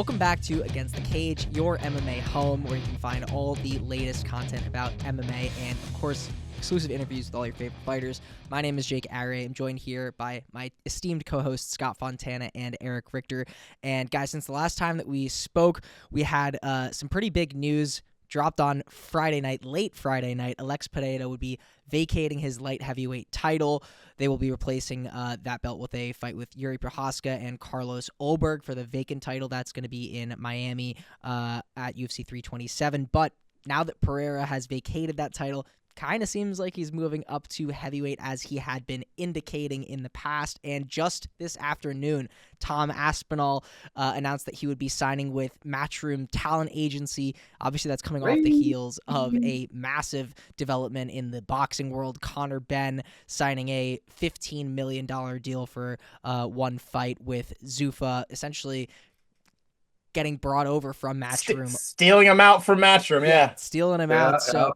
Welcome back to Against the Cage, your MMA home, where you can find all the latest content about MMA and, of course, exclusive interviews with all your favorite fighters. My name is Jake Aryeh. I'm joined here by my esteemed co-hosts Scott Fontana and Erich Richter. And guys, since the last time that we spoke, we had some pretty big news dropped on Friday night, late Friday night. Alex Pereira would be vacating his light heavyweight title. They will be replacing that belt with a fight with Jiri Prochazka and Carlos Ulberg for the vacant title. That's going to be in Miami at UFC 327. But now that Pereira has vacated that title, kind of seems like he's moving up to heavyweight as he had been indicating in the past. And just this afternoon, Tom Aspinall announced that he would be signing with Matchroom Talent Agency. Obviously, that's coming off the heels of a massive development in the boxing world. Conor Benn signing a $15 million deal for one fight with Zuffa, essentially getting brought over from Matchroom. Stealing him out from Matchroom, yeah. Stealing him out. So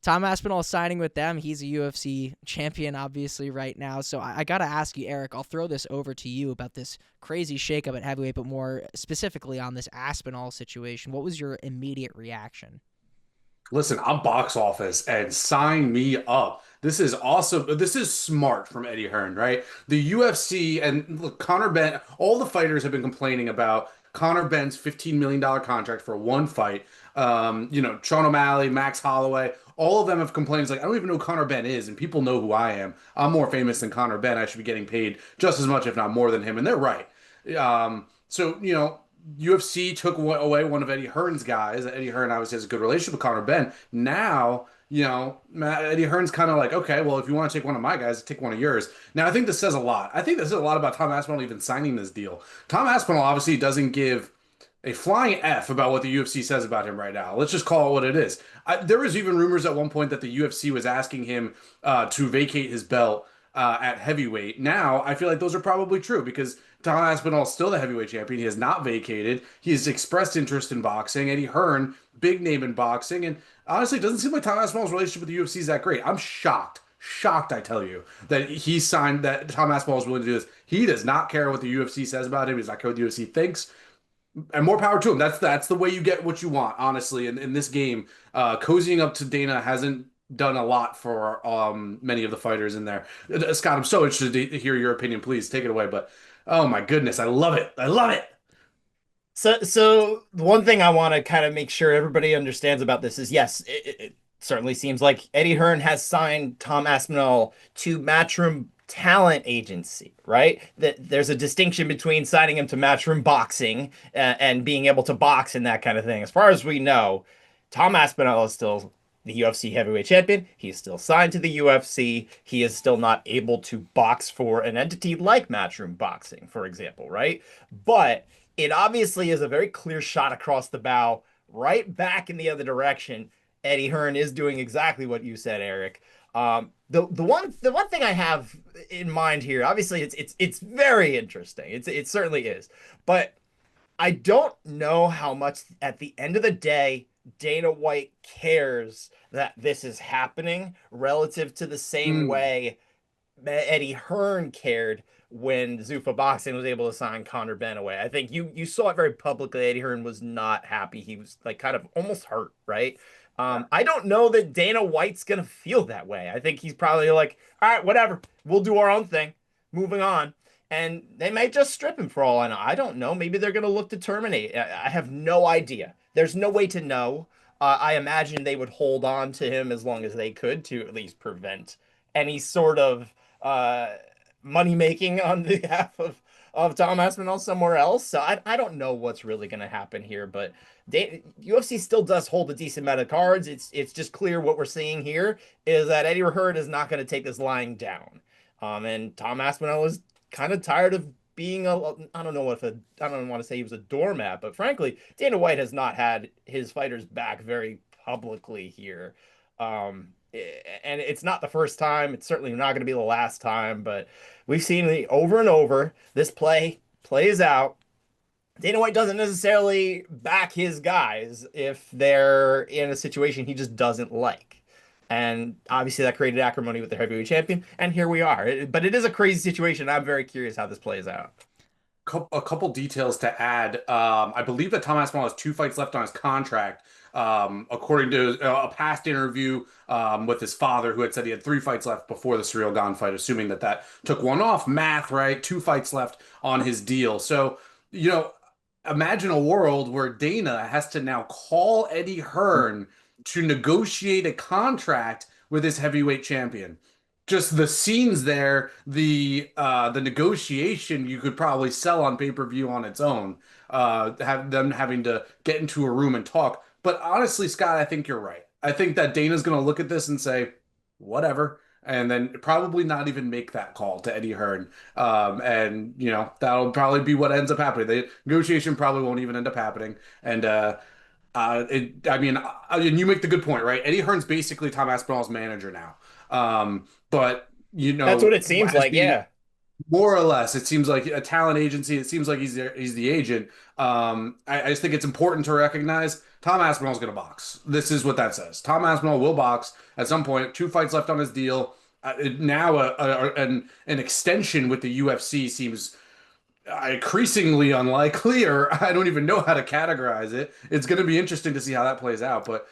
Tom Aspinall is signing with them. He's a UFC champion, obviously, right now. So I got to ask you, Erich, I'll throw this over to you about this crazy shakeup at heavyweight, but more specifically on this Aspinall situation. What was your immediate reaction? Listen, I'm box office and sign me up. This is awesome. This is smart from Eddie Hearn, right? The UFC and look, Conor Benn, all the fighters have been complaining about Conor Benn's $15 million contract for one fight. Sean O'Malley, Max Holloway, all of them have complained. It's like, I don't even know who Conor Benn is, and people know who I am. I'm more famous than Conor Benn. I should be getting paid just as much, if not more than him. And they're right. UFC took away one of Eddie Hearn's guys. Eddie Hearn obviously has a good relationship with Conor Benn. Now, Eddie Hearn's kind of like, okay, well, if you want to take one of my guys, take one of yours. Now, I think this says a lot. I think this says a lot about Tom Aspinall even signing this deal. Tom Aspinall obviously doesn't give a flying F about what the UFC says about him right now. Let's just call it what it is. There was even rumors at one point that the UFC was asking him to vacate his belt at heavyweight. Now, I feel like those are probably true because Tom Aspinall is still the heavyweight champion. He has not vacated. He has expressed interest in boxing. Eddie Hearn, big name in boxing. And honestly, it doesn't seem like Tom Aspinall's relationship with the UFC is that great. I'm shocked, I tell you, that that Tom Aspinall is willing to do this. He does not care what the UFC says about him. He does not care what the UFC thinks. And more power to him. That's the way you get what you want, honestly. In this game, cozying up to Dana hasn't done a lot for many of the fighters in there. Scott, I'm so interested to hear your opinion. Please take it away. But oh my goodness, I love it. I love it. So the one thing I want to kind of make sure everybody understands about this is, yes, it certainly seems like Eddie Hearn has signed Tom Aspinall to Matchroom Talent Agency, right? That there's a distinction between signing him to Matchroom Boxing and being able to box and that kind of thing. As far as we know, Tom Aspinall is still the UFC heavyweight champion. He's still signed to the UFC. He is still not able to box for an entity like Matchroom Boxing, for example, right? But it obviously is a very clear shot across the bow, right back in the other direction. Eddie Hearn is doing exactly what you said, Erich. The one thing I have in mind here, obviously it's very interesting. It certainly is, but I don't know how much at the end of the day Dana White cares that this is happening relative to the same way Eddie Hearn cared when Zuffa Boxing was able to sign Conor Benn away. I think you saw it very publicly. Eddie Hearn was not happy. He was like kind of almost hurt, right? I don't know that Dana White's going to feel that way. I think he's probably like, all right, whatever. We'll do our own thing. Moving on. And they may just strip him for all I know. I don't know. Maybe they're going to look to terminate. I have no idea. There's no way to know. I imagine they would hold on to him as long as they could to at least prevent any sort of money making on behalf of Tom Aspinall somewhere else. So I don't know what's really going to happen here, but UFC still does hold a decent amount of cards. It's just clear what we're seeing here is that Eddie Hearn is not going to take this lying down. And Tom Aspinall is kind of tired of being I don't want to say he was a doormat, but frankly, Dana White has not had his fighters back very publicly here. And it's not the first time. It's certainly not going to be the last time, but we've seen it over and over. This plays out. Dana White doesn't necessarily back his guys if they're in a situation he just doesn't like. And obviously that created acrimony with the heavyweight champion. And here we are. But it is a crazy situation. I'm very curious how this plays out. a couple details to add. I believe that Tom Aspinall has 2 fights left on his contract. According to a past interview with his father, who had said he had 3 fights left before the Ciryl Gane fight, assuming that that took one off. Math, right? 2 fights left on his deal. So, you know, imagine a world where Dana has to now call Eddie Hearn to negotiate a contract with his heavyweight champion. Just the scenes there, the negotiation you could probably sell on pay-per-view on its own. Have them having to get into a room and talk. But honestly, Scott, I think you're right. I think that Dana's going to look at this and say, whatever, and then probably not even make that call to Eddie Hearn. And that'll probably be what ends up happening. The negotiation probably won't even end up happening. And and you make the good point, right? Eddie Hearn's basically Tom Aspinall's manager now. But That's what it seems like, yeah. More or less, it seems like a talent agency. It seems like he's the agent. I just think it's important to recognize Tom Aspinall's going to box. This is what that says. Tom Aspinall will box at some point. 2 fights left on his deal. Now, an extension with the UFC seems increasingly unlikely, or I don't even know how to categorize it. It's going to be interesting to see how that plays out. But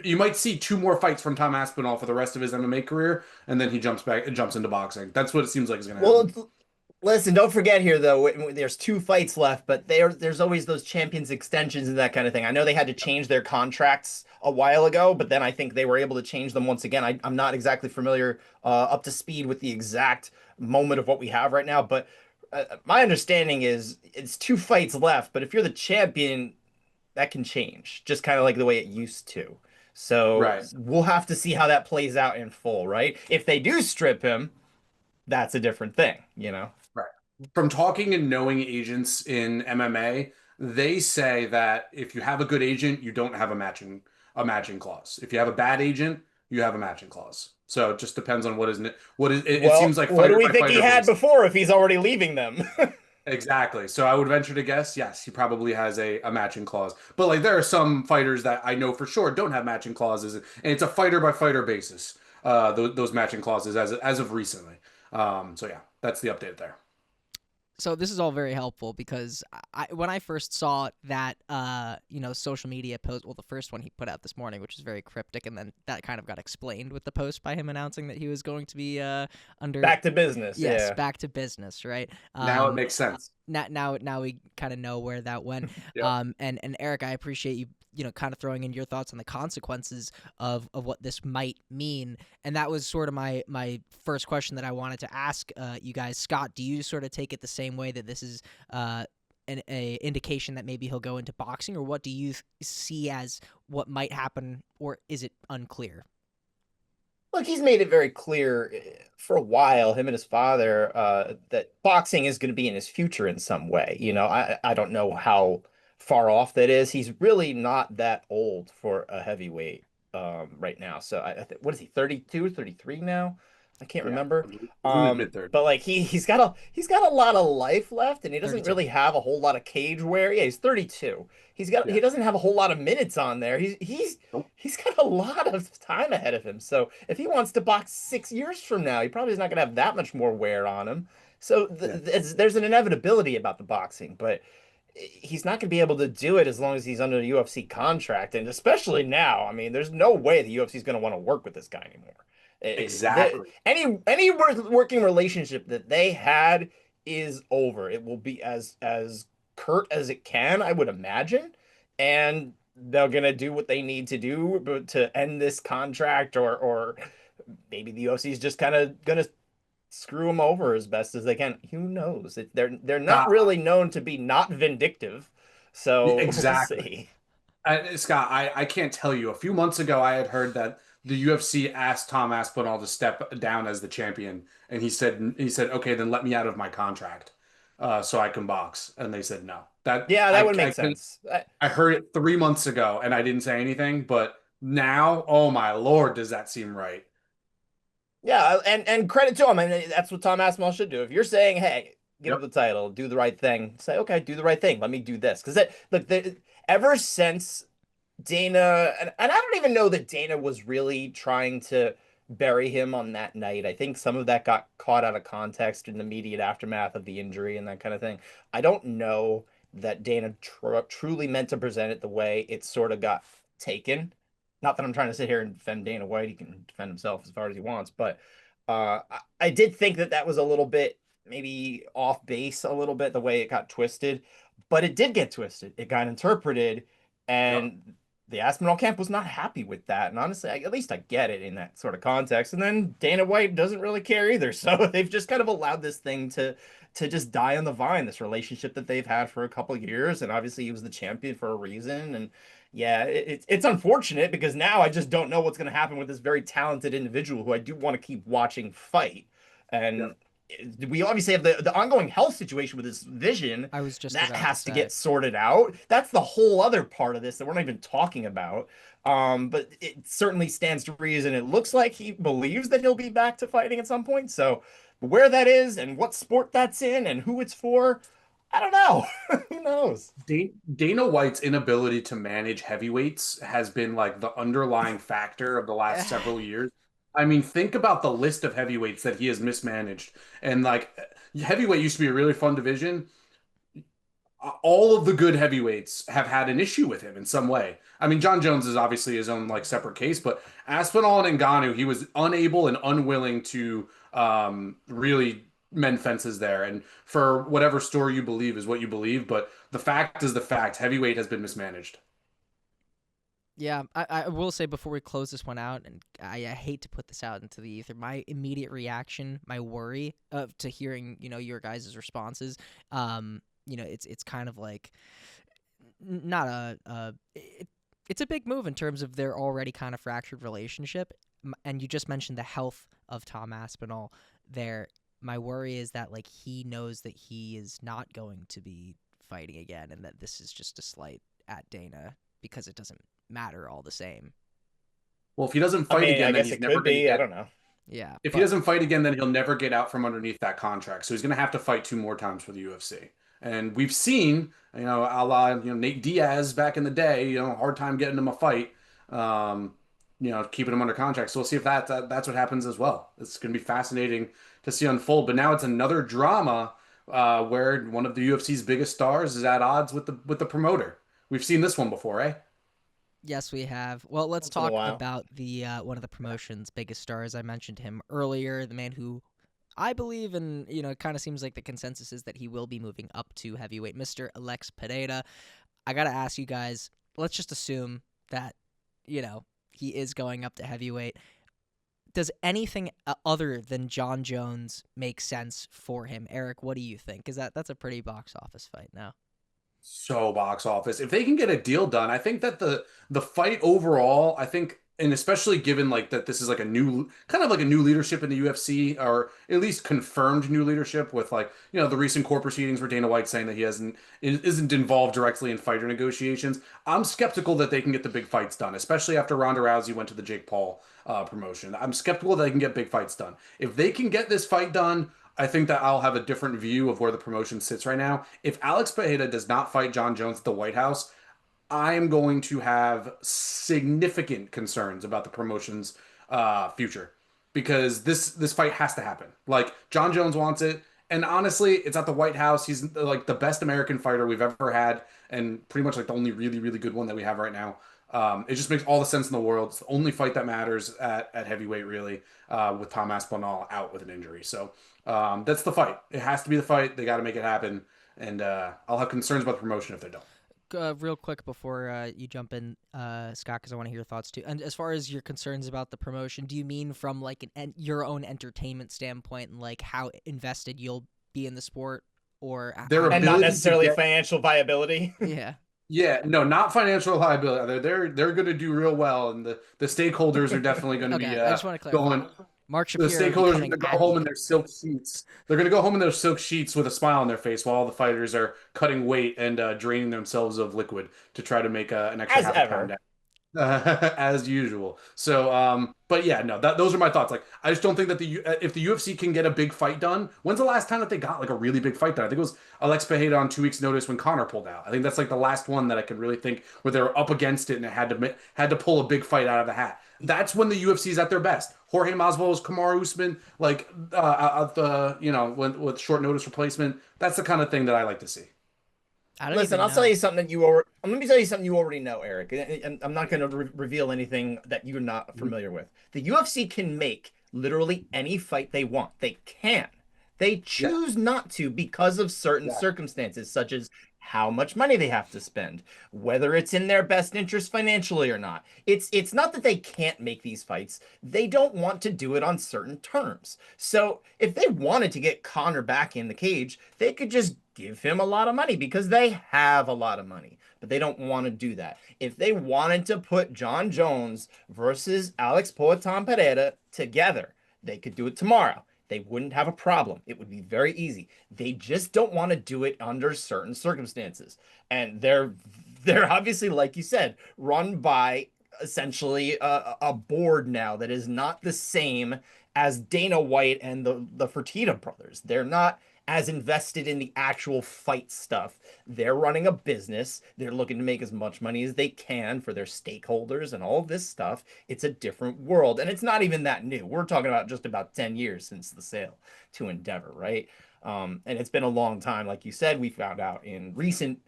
you might see 2 more fights from Tom Aspinall for the rest of his MMA career, and then he jumps into boxing. That's what it seems like is going to happen. Well, listen, don't forget here though, there's 2 fights left, but there's always those champions extensions and that kind of thing. I know they had to change their contracts a while ago, but then I think they were able to change them once again. I'm not exactly familiar up to speed with the exact moment of what we have right now, but my understanding is it's 2 fights left, but if you're the champion, that can change, just kind of like the way it used to. So Right. we'll have to see how that plays out in full, right? If they do strip him, that's a different thing. Right. From talking and knowing agents in MMA, they say that if you have a good agent, you don't have a matching clause. If you have a bad agent, you have a matching clause. So it just depends on what is it. It Well, seems like what do fighter we by think he fighter had basis. before if he's already leaving them? Exactly. So I would venture to guess, yes, he probably has a matching clause. But like there are some fighters that I know for sure don't have matching clauses, and it's a fighter by fighter basis. Those matching clauses as of recently. So yeah, that's the update there. So this is all very helpful because when I first saw that social media post, well, the first one he put out this morning, which is very cryptic, and then that kind of got explained with the post by him announcing that he was going to be under Back to business. yes, Yeah. back to business, right? Now it makes sense. Now we kind of know where that went. Yeah. And Eric, I appreciate you kind of throwing in your thoughts on the consequences of what this might mean. And that was sort of my first question that I wanted to ask you guys. Scott, do you sort of take it the same way that this is an indication that maybe he'll go into boxing, or what do you see as what might happen, or is it unclear? Look, he's made it very clear for a while, him and his father, that boxing is going to be in his future in some way. I don't know how far off that is. He's really not that old for a heavyweight right now. So I think, what is he, 32, 33 now? I can't Yeah. remember. Mid-30s. But like he's got a lot of life left, and he doesn't 32. really have a whole lot of cage wear. Yeah, he's 32. He doesn't have a whole lot of minutes on there. Nope. He's got a lot of time ahead of him. So if he wants to box 6 years from now, he probably is not going to have that much more wear on him. So there's an inevitability about the boxing, but he's not going to be able to do it as long as he's under a UFC contract, and especially now. I mean, there's no way the UFC is going to want to work with this guy anymore. Exactly. Any working relationship that they had is over. It will be as curt as it can, I would imagine, and they're gonna do what they need to do to end this contract, or maybe the UFC is just kind of gonna screw him over as best as they can. Who knows? They're not really known to be not vindictive, so Exactly. we'll see. Scott, I can't tell you. A few months ago, I had heard that the UFC asked Tom Aspinall to step down as the champion, and he said, "Okay, then let me out of my contract, so I can box." And they said no. That would make sense. I heard it 3 months ago, and I didn't say anything. But now, oh my Lord, does that seem right? Yeah, and credit to him. I mean, that's what Tom Aspinall should do. If you're saying, "Hey, give him the title, do the right thing," say, "Okay, do the right thing. Let me do this." Because ever since Dana, and I don't even know that Dana was really trying to bury him on that night. I think some of that got caught out of context in the immediate aftermath of the injury and that kind of thing. I don't know that Dana truly meant to present it the way it sort of got taken. Not that I'm trying to sit here and defend Dana White. He can defend himself as far as he wants, but I did think that that was a little bit maybe off base a little bit the way it got twisted, but it did get twisted. It got interpreted, Yep. and the Aspinall camp was not happy with that. And honestly, at least I get it in that sort of context. And then Dana White doesn't really care either. So they've just kind of allowed this thing to just die on the vine, this relationship that they've had for a couple of years. And obviously he was the champion for a reason. And yeah, it's unfortunate because now I just don't know what's going to happen with this very talented individual who I do want to keep watching fight. And Yep. we obviously have the ongoing health situation with his vision I was just that about has to say. get sorted out. That's the whole other part of this that we're not even talking about. But it certainly stands to reason. It looks like he believes that he'll be back to fighting at some point. So where that is and what sport that's in and who it's for, I don't know. Who knows? Dana White's inability to manage heavyweights has been like the underlying factor of the last several years. I mean, think about the list of heavyweights that he has mismanaged. And like heavyweight used to be a really fun division. All of the good heavyweights have had an issue with him in some way. I mean, Jon Jones is obviously his own like separate case, but Aspinall and Ngannou, he was unable and unwilling to really mend fences there. And for whatever story you believe is what you believe, but the fact is the fact. Heavyweight has been mismanaged. Yeah, I will say before we close this one out, and I hate to put this out into the ether, my immediate reaction, my worry of to hearing your guys' responses, it's kind of like not it's a big move in terms of their already kind of fractured relationship, and you just mentioned the health of Tom Aspinall there. My worry is that like he knows that he is not going to be fighting again, and that this is just a slight at Dana because it doesn't matter all the same. Well, if he doesn't I fight mean, again, I then guess he's it never could going to be. I get. don't know. Yeah, If he doesn't fight again, then he'll never get out from underneath that contract. So he's going to have to fight two more times for the UFC. And we've seen, a la, Nate Diaz back in the day, hard time getting him a fight, um, keeping him under contract. So we'll see if that's what happens as well. It's going to be fascinating to see unfold. But now it's another drama where one of the UFC's biggest stars is at odds with the promoter. We've seen this one before, eh? yes, we have. Well, let's Once in a talk while. about the one of the promotion's biggest stars. I mentioned him earlier, the man who I believe, and it kind of seems like the consensus is that he will be moving up to heavyweight, Mr. Alex Pereira. I gotta ask you guys. Let's just assume that he is going up to heavyweight. Does anything other than Jon Jones make sense for him, Eric? What do you think? Because that's a pretty box office fight now. So box office. If they can get a deal done, I think that the fight overall, I think, and especially given like that this is like a new kind of like a new leadership in the UFC, or at least confirmed new leadership with like, the recent court proceedings where Dana White's saying that he isn't involved directly in fighter negotiations. I'm skeptical that they can get the big fights done, especially after Ronda Rousey went to the Jake Paul promotion. I'm skeptical that they can get big fights done. If they can get this fight done, I think that I'll have a different view of where the promotion sits right now. If Alex Pereira does not fight Jon Jones at the White House, I am going to have significant concerns about the promotion's future because this fight has to happen. Like Jon Jones wants it, and honestly, it's at the White House. He's like the best American fighter we've ever had, and pretty much like the only really really good one that we have right now. It just makes all the sense in the world. It's the only fight that matters at heavyweight, really, with Tom Aspinall out with an injury. So that's the fight. It has to be the fight. They got to make it happen, and I'll have concerns about the promotion if they don't. Real quick before you jump in, Scott, because I want to hear your thoughts too. And as far as your concerns about the promotion, do you mean from like your own entertainment standpoint and like how invested you'll be in the sport, or Their And not ability to necessarily get- financial viability. yeah, Yeah, no, not financial liability. They're going to do real well, and the stakeholders are definitely going to okay. be I just want to clarify. going. Mark The Shapiro stakeholders are coming going to go at home you. in their silk sheets. They're going to go home in their silk sheets with a smile on their face while all the fighters are cutting weight and draining themselves of liquid to try to make an extra As half ever. a pound as usual. So, but yeah, no, those are my thoughts. Like, I just don't think that if the UFC can get a big fight done, when's the last time that they got like a really big fight done? I think it was Alex Pereira on 2 weeks' notice when Conor pulled out. I think that's like the last one that I can really think where they were up against it and it had to pull a big fight out of the hat. That's when the UFC is at their best. Jorge Masvidal's, Kamaru Usman, like the with short notice replacement. That's the kind of thing that I like to see. I don't Listen, even I'll tell know. you something that you already. Let me tell you something you already know, Eric. And I'm not going to reveal anything that you're not Mhm. familiar with. The UFC can make literally any fight they want. They can. They Yeah, choose not to because of certain yeah, circumstances, such as how much money they have to spend, whether it's in their best interest financially or not. It's not that they can't make these fights. They don't want to do it on certain terms. So if they wanted to get Conor back in the cage, they could just give him a lot of money because they have a lot of money. But they don't want to do that. If they wanted to put Jon Jones versus Alex Pereira together, they could do it tomorrow. They wouldn't have a problem. It would be very easy. They just don't want to do it under certain circumstances. And they're obviously, like you said, run by essentially a board now that is not the same as Dana White and the Fertitta brothers. They're not as invested in the actual fight stuff. They're running a business. They're looking to make as much money as they can for their stakeholders and all of this stuff. It's a different world. And it's not even that new. We're talking about just about 10 years since the sale to Endeavor, right? And it's been a long time. Like you said, we found out in recent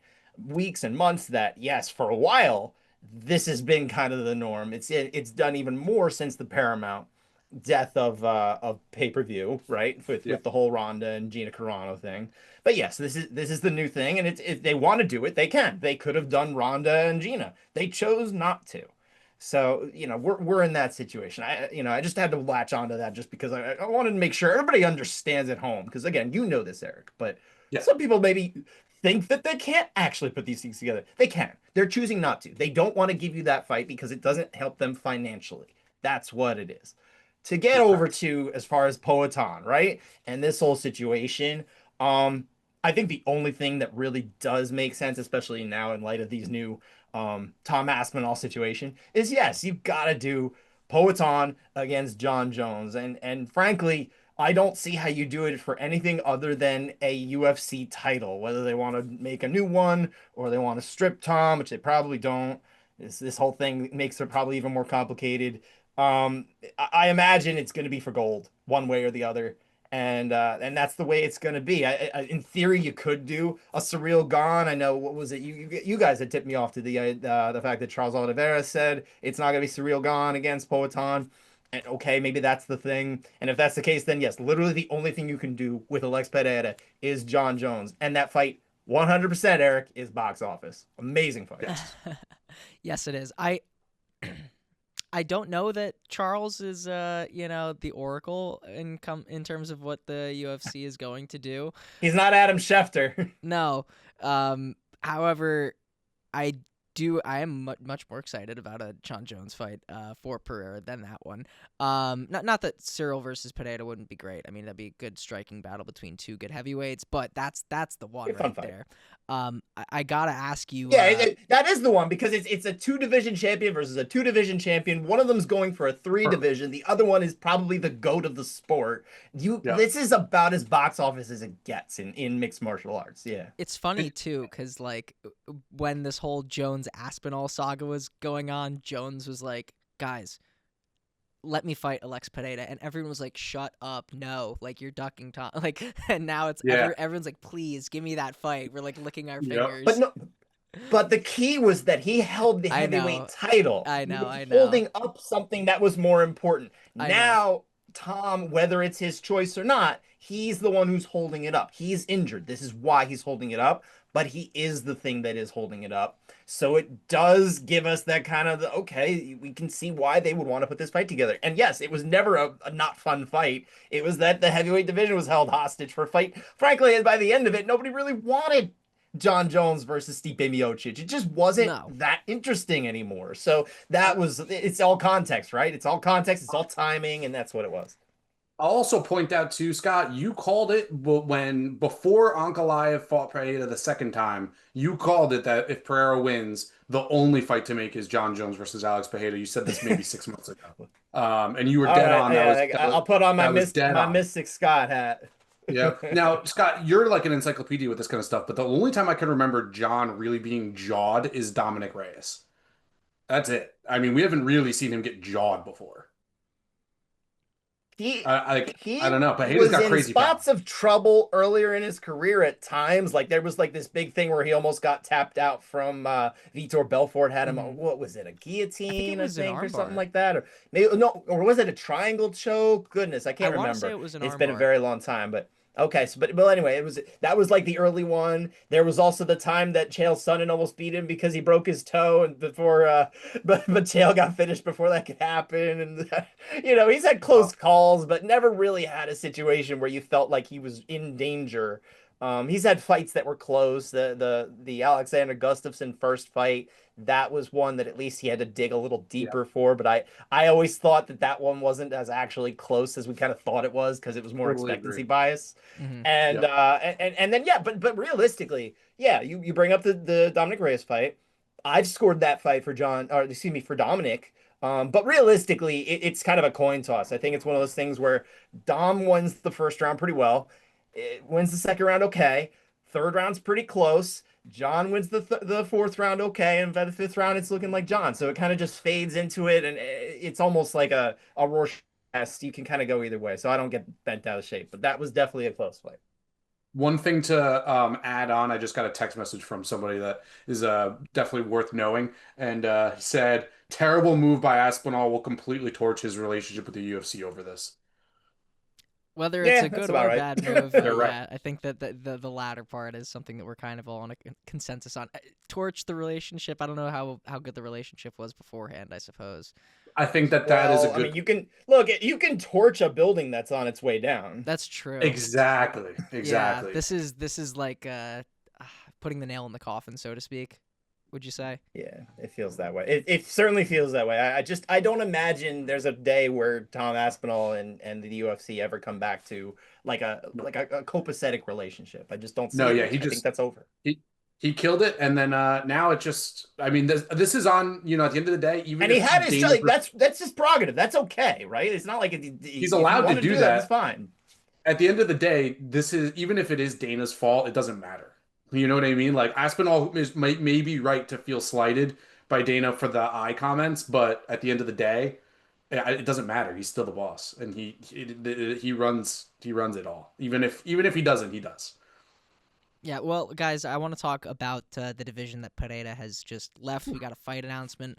weeks and months that, yes, for a while, this has been kind of the norm. It's done even more since the Paramount death of pay-per-view, right? With yeah. the whole Ronda and Gina Carano thing. But yes, this is the new thing, and it's if they want to do it, they can. They could have done Ronda and Gina. They chose not to. So, we're in that situation. I just had to latch onto that just because I wanted to make sure everybody understands at home. Because again, you know this, Eric, but Yeah. some people maybe think that they can't actually put these things together. They can. They're choosing not to. They don't want to give you that fight because it doesn't help them financially. That's what it is. To get over Correct. to as far as Poetan, right? And this whole situation, I think the only thing that really does make sense, especially now in light of these new Tom Aspinall situation, is yes, you've got to do Poetan against Jon Jones. And frankly, I don't see how you do it for anything other than a UFC title, whether they want to make a new one or they want to strip Tom, which they probably don't. This whole thing makes it probably even more complicated. Um, I imagine it's going to be for gold, one way or the other, and that's the way it's going to be. In theory, you could do a Ciryl Gane. I know what was it? You guys had tipped me off to the fact that Charles Oliveira said it's not going to be Ciryl Gane against Poetan. And okay, maybe that's the thing. And if that's the case, then yes, literally the only thing you can do with Alex Pereira is Jon Jones, and that fight, 100%, Eric, is box office. Amazing fight. Yes. Yes, it is. I don't know that Charles is the oracle in terms of what the UFC is going to do. He's not Adam Schefter. No. However, I I am much more excited about a Jon Jones fight for Pereira than that one. Not that Ciryl versus Pereira wouldn't be great. I mean, that'd be a good striking battle between two good heavyweights, but that's the one Fun right fight. there. I gotta ask you. Yeah, that is the one because it's a two division champion versus a two division champion. One of them's going for a three Perfect. division. The other one is probably the goat of the sport. Yeah. This is about as box office as it gets in mixed martial arts. Yeah. It's funny too, because like when this whole Jones Aspinall saga was going on, Jones was like, "Guys, let me fight Alex Pereira," and everyone was like, "Shut up, no!" Like you're ducking Tom. Like, and now it's Yeah. everyone's like, "Please give me that fight." We're like licking our Yep. fingers. But no, but the key was that he held the I know, heavyweight title. I He know, was I know, holding up something that was more important. I know. Now, Tom, whether it's his choice or not, he's the one who's holding it up. He's injured. This is why he's holding it up, but he is the thing that is holding it up. So it does give us that kind of okay, we can see why they would want to put this fight together. And yes, it was never a not fun fight. It was that the heavyweight division was held hostage for a fight. Frankly, by the end of it, nobody really wanted Jon Jones versus Stipe Miocic. It just wasn't No, that interesting anymore. So it's all context, right? It's all context, it's all timing, and that's what it was. I'll also point out too, Scott, you called it when before Ankalaev fought Pereira the second time, you called it that if Pereira wins, the only fight to make is Jon Jones versus Alex Pereira. You said this maybe 6 months ago. And you were All dead right, on. yeah, I'll put on That was dead my on. Mystic Scott hat. Yeah. Now, Scott, you're like an encyclopedia with this kind of stuff, but the only time I can remember John really being jawed is Dominic Reyes. That's it. I mean, we haven't really seen him get jawed before. He I don't know, but Hayden's was got in crazy power. spots of trouble earlier in his career at times. Like there was like this big thing where he almost got tapped out from Vitor Belfort had him on, what was it, a guillotine, I think or something armbar. like that, or maybe no, or was it a triangle choke? Goodness, I can't I want to say remember. it was an It's been a armbar. very long time, but okay. So, but anyway, that was like the early one. There was also the time that Chael Sonnen almost beat him because he broke his toe, and before but Chael got finished before that could happen, and he's had close calls, but never really had a situation where you felt like he was in danger. He's had fights that were close. The Alexander Gustafsson first fight, that was one that at least he had to dig a little Yeah, deeper for. But I always thought that one wasn't as actually close as we kind of thought it was because it was more totally expectancy agree. bias. Mm-hmm. And Yep. and then yeah, but realistically, yeah, you bring up the Dominic Reyes fight. I've scored that fight for for Dominic. But realistically, it's kind of a coin toss. I think it's one of those things where Dom wins the first round pretty well. It wins the second round okay. Third round's pretty close. John wins the fourth round okay, and by the fifth round, it's looking like John. So it kind of just fades into it, and it's almost like a Rorschach test. You can kind of go either way. So I don't get bent out of shape, but that was definitely a close fight. One thing to add on, I just got a text message from somebody that is definitely worth knowing, and he said, "Terrible move by Aspinall will completely torch his relationship with the UFC over this." Whether it's Yeah, a that's good about or right. bad move, They're right. yeah, I think that the latter part is something that we're kind of all on a consensus on. Torch the relationship. I don't know how good the relationship was beforehand, I suppose. I think that is a Well, I mean, good. you can torch a building that's on its way down. That's true. Exactly, Yeah, exactly. this is like putting the nail in the coffin, so to speak. Would you say? Yeah, it feels that way. It certainly feels that way. I don't imagine there's a day where Tom Aspinall and the UFC ever come back to like a copacetic relationship. I just don't No, see it. yeah, I think that's over. he he killed it, and then now it just. I mean, this is on. At the end of the day, even And he if had his Dana's like that's his prerogative. That's okay, right? It's not like he's if you allowed to want to do do that, it's that. fine. At the end of the day, this is even if it is Dana's fault, it doesn't matter. You know what I mean? Like Aspinall may be right to feel slighted by Dana for the eye comments, but at the end of the day, it doesn't matter. He's still the boss, and he runs it all. Even if he doesn't, he does. Yeah, well, guys, I want to talk about the division that Pereira has just left. We got a fight announcement.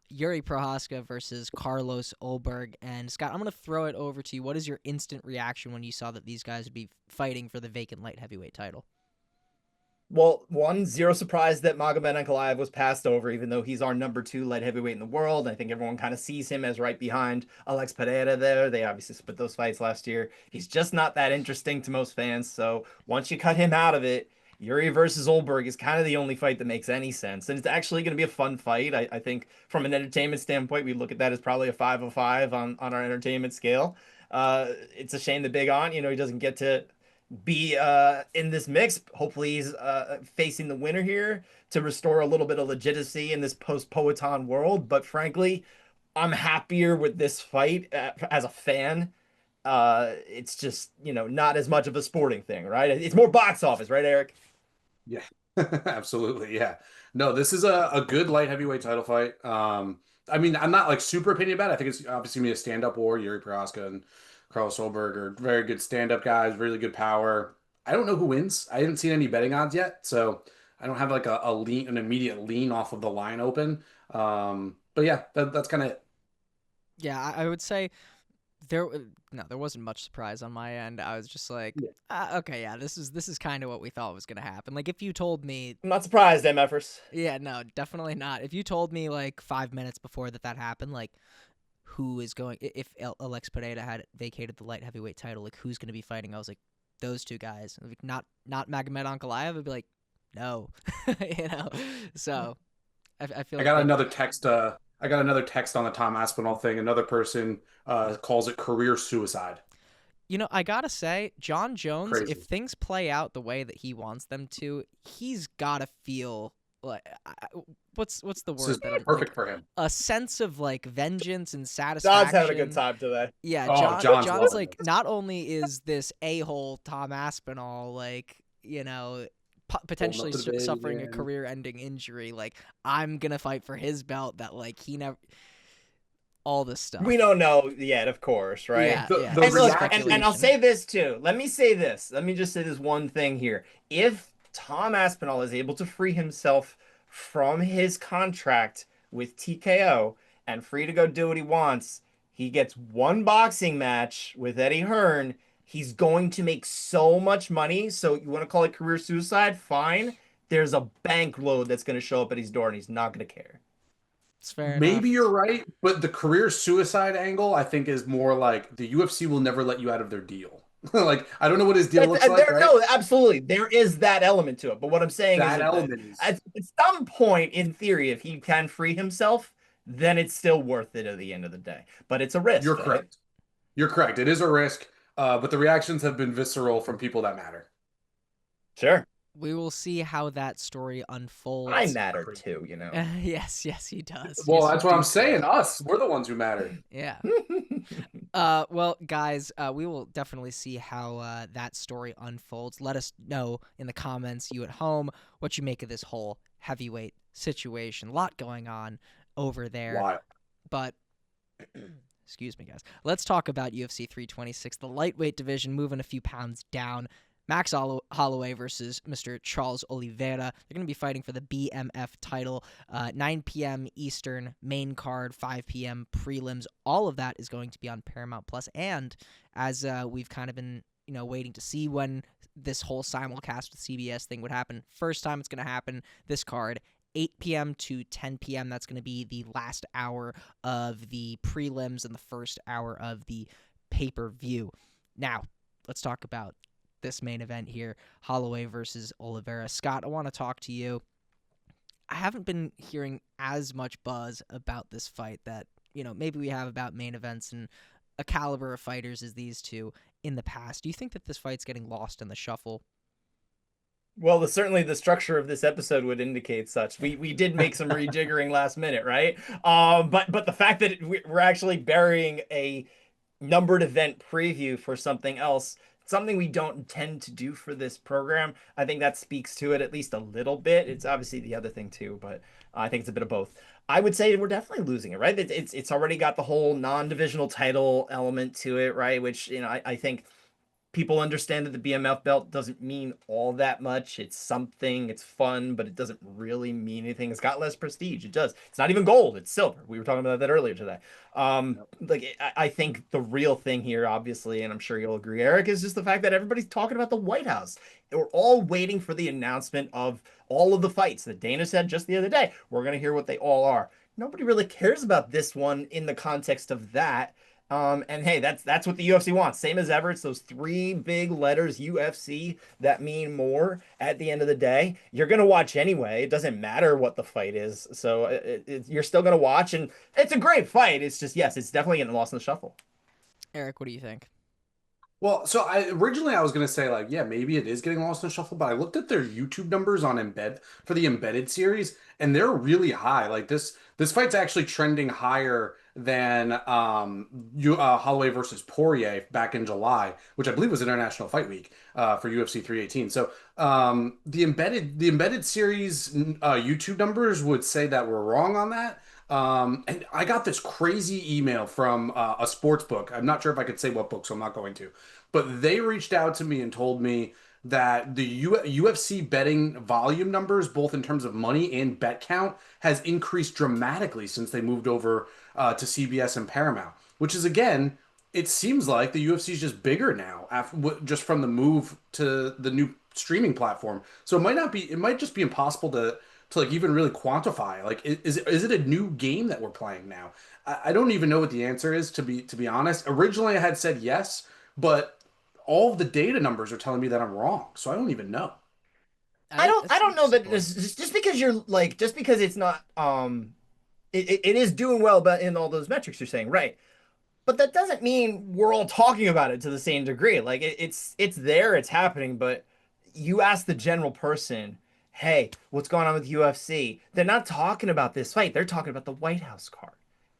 Yuri Prohaska versus Carlos Ulberg. And Scott, I'm going to throw it over to you. What is your instant reaction when you saw that these guys would be fighting for the vacant light heavyweight title? Well, one, zero surprise that Magomed Ankalaev was passed over, even though he's our number 2 light heavyweight in the world. I think everyone kind of sees him as right behind Alex Pereira there. They obviously split those fights last year. He's just not that interesting to most fans. So once you cut him out of it, Yuri versus Olberg is kind of the only fight that makes any sense. And it's actually going to be a fun fight. I think from an entertainment standpoint, we look at that as probably a 5/5 on our entertainment scale. It's a shame that Big On, he doesn't get to be in this mix. Hopefully he's facing the winner here to restore a little bit of legitimacy in this post-Poetan world. But frankly, I'm happier with this fight as a fan. It's just, not as much of a sporting thing, right? It's more box office, right, Eric? Yeah, absolutely. Yeah. No, this is a good light heavyweight title fight. I mean, I'm not like super opinion about it. I think it's obviously gonna be a stand-up war. Yuri Prohaska and Carlos Solberg are very good stand-up guys, really good power. I don't know who wins. I haven't seen any betting odds yet, so I don't have like an immediate lean off of the line open. But yeah, that's kind of it. Yeah, I would say there wasn't much surprise on my end. I was just like, Yeah. okay, yeah, this is kind of what we thought was going to happen. Like if you told me, I'm not surprised, MFers. yeah, no, definitely not. If you told me like 5 minutes before that happened, like who is going if Alex Pereira had vacated the light heavyweight title, like who's going to be fighting? I was like, those two guys. Like, not Magomed Ankalaev. I'd be like, no, So I feel I like got another text. I got another text on the Tom Aspinall thing. Another person calls it career suicide. I gotta say, Jon Jones, if Crazy. things play out the way that he wants them to, he's gotta feel like what's the This word is that I'm perfect like for him. a sense of like vengeance and Don's having a good satisfaction. time today. Yeah, Oh, John's John's like not only is this a-hole Tom Aspinall like Holding potentially up the bid suffering a again. career-ending injury. Like, I'm gonna fight for his belt. That like he never. All this We stuff. don't know yet, of course, right? Yeah, The yeah. the And This is look, and I'll speculation. reaction. say this too. Let me say this. Let me just say this one thing here. If Tom Aspinall is able to free himself from his contract with TKO and free to go do what he wants, he gets one boxing match with Eddie Hearn. He's going to make so much money. So you want to call it career suicide? Fine. There's a bank load that's going to show up at his door, and he's not going to care. It's fair Maybe enough. you're right, but the career suicide angle, I think, is more like the UFC will never let you out of their deal. Like, I don't know what his deal looks like, There, right? no, absolutely, there is that element to it. But what I'm saying is That that element is. at some point, in theory, if he can free himself, then it's still worth it at the end of the day. But it's a You're risk, right? correct. You're correct. It is a risk, but the reactions have been visceral from people that matter. Sure, We will see how that story I unfolds. matter too, you know. Yes, yes, he does. Well, Yes, you that's what do I'm care. saying. Us, we're the ones who matter. Yeah. Well, guys, we will definitely see how that story unfolds. Let us know in the comments, you at home, what you make of this whole heavyweight situation. A lot going on over there, Wild. but excuse me, guys. Let's talk about UFC 326, the lightweight division moving a few pounds down. Max Holloway versus Mr. Charles Oliveira. They're going to be fighting for the BMF title. 9 p.m. Eastern, main card, 5 p.m. prelims. All of that is going to be on Paramount Plus. And as we've kind of been, waiting to see when this whole simulcast with CBS thing would happen. First time it's going to happen, this card, 8 p.m. to 10 p.m. That's going to be the last hour of the prelims and the first hour of the pay-per-view. Now, let's talk about this main event here, Holloway versus Oliveira. Scott, I want to talk to you. I haven't been hearing as much buzz about this fight that, maybe we have about main events and a caliber of fighters as these two in the past. Do you think that this fight's getting lost in the shuffle? Well, certainly the structure of this episode would indicate such. We did make some rejiggering last minute, right? But the fact that we're actually burying a numbered event preview for something else, something we don't intend to do for this program. I think that speaks to it at least a little bit. It's obviously the other thing too, but I think it's a bit of both. I would say we're definitely losing it, right? It's already got the whole non-divisional title element to it, right? Which, I think people understand that the BMF belt doesn't mean all that much. It's something, it's fun, but it doesn't really mean anything. It's got less prestige. It does. It's not even gold, it's silver. We were talking about that earlier today. I think the real thing here, obviously, and I'm sure you'll agree, Eric, is just the fact that everybody's talking about the White House. We're all waiting for the announcement of all of the fights that Dana said just the other day. We're going to hear what they all are. Nobody really cares about this one in the context of that. And hey, that's what the UFC wants. Same as ever. It's those three big letters UFC that mean more at the end of the day. You're gonna watch anyway. It doesn't matter what the fight is. So you're still gonna watch, and it's a great fight. It's just yes, it's definitely getting lost in the shuffle. Eric, what do you think? Well, so I was gonna say like, yeah, maybe it is getting lost in shuffle, but I looked at their YouTube numbers on Embed for the Embedded series, and they're really high. Like this fight's actually trending higher than Holloway versus Poirier back in July, which I believe was International Fight Week for UFC 318. So the embedded series YouTube numbers would say that we're wrong on that. And I got this crazy email from a sports book. I'm not sure if I could say what book, so I'm not going to. But they reached out to me and told me that the UFC betting volume numbers, both in terms of money and bet count, has increased dramatically since they moved over to CBS and Paramount. Which is again, it seems like the UFC is just bigger now, just from the move to the new streaming platform. So it might not be. It might just be impossible to like even really quantify. Like, is it a new game that we're playing now? I don't even know what the answer is, to be honest. Originally, I had said yes, but all of the data numbers are telling me that I'm wrong. So I don't even know. I That's an don't know interesting that point. this just because you're like just because it's not it is doing well, but in all those metrics you're saying, right? But that doesn't mean we're all talking about it to the same degree. Like it's there, it's happening, but you ask the general person, "Hey, what's going on with UFC?" They're not talking about this fight. They're talking about the White House card.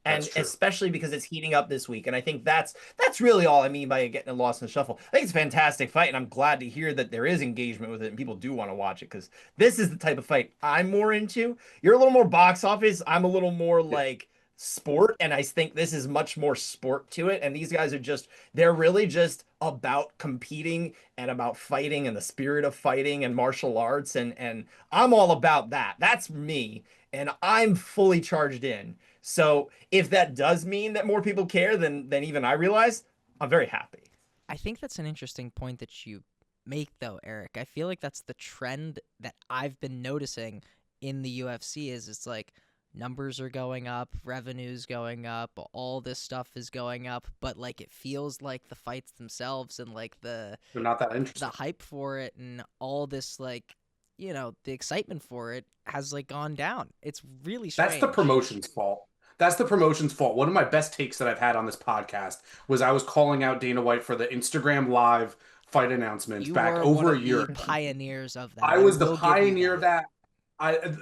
And That's true. especially because it's heating up this week. And I think that's really all I mean by getting lost in the shuffle. I think it's a fantastic fight, and I'm glad to hear that there is engagement with it and people do want to watch it, because this is the type of fight I'm more into. You're a little more box office. I'm a little more Yeah. like sport, and I think this is much more sport to it. And these guys are they're really just about competing and about fighting and the spirit of fighting and martial arts, and I'm all about that. That's me, and I'm fully charged in. So if that does mean that more people care than even I realize, I'm very happy. I think that's an interesting point that you make, though, Eric. I feel like that's the trend that I've been noticing in the UFC. Is it's like numbers are going up, revenue's going up, all this stuff is going up, but like it feels like the fights themselves and like They're not that the interesting. hype for it and all this, like, the excitement for it has like gone down. It's really strange. That's the promotion's fault. That's the promotion's fault. One of my best takes that I've had on this podcast was I was calling out Dana White for the Instagram live fight announcements You back were over one a of year the ago. pioneers of that. I was the will give you pioneer of that.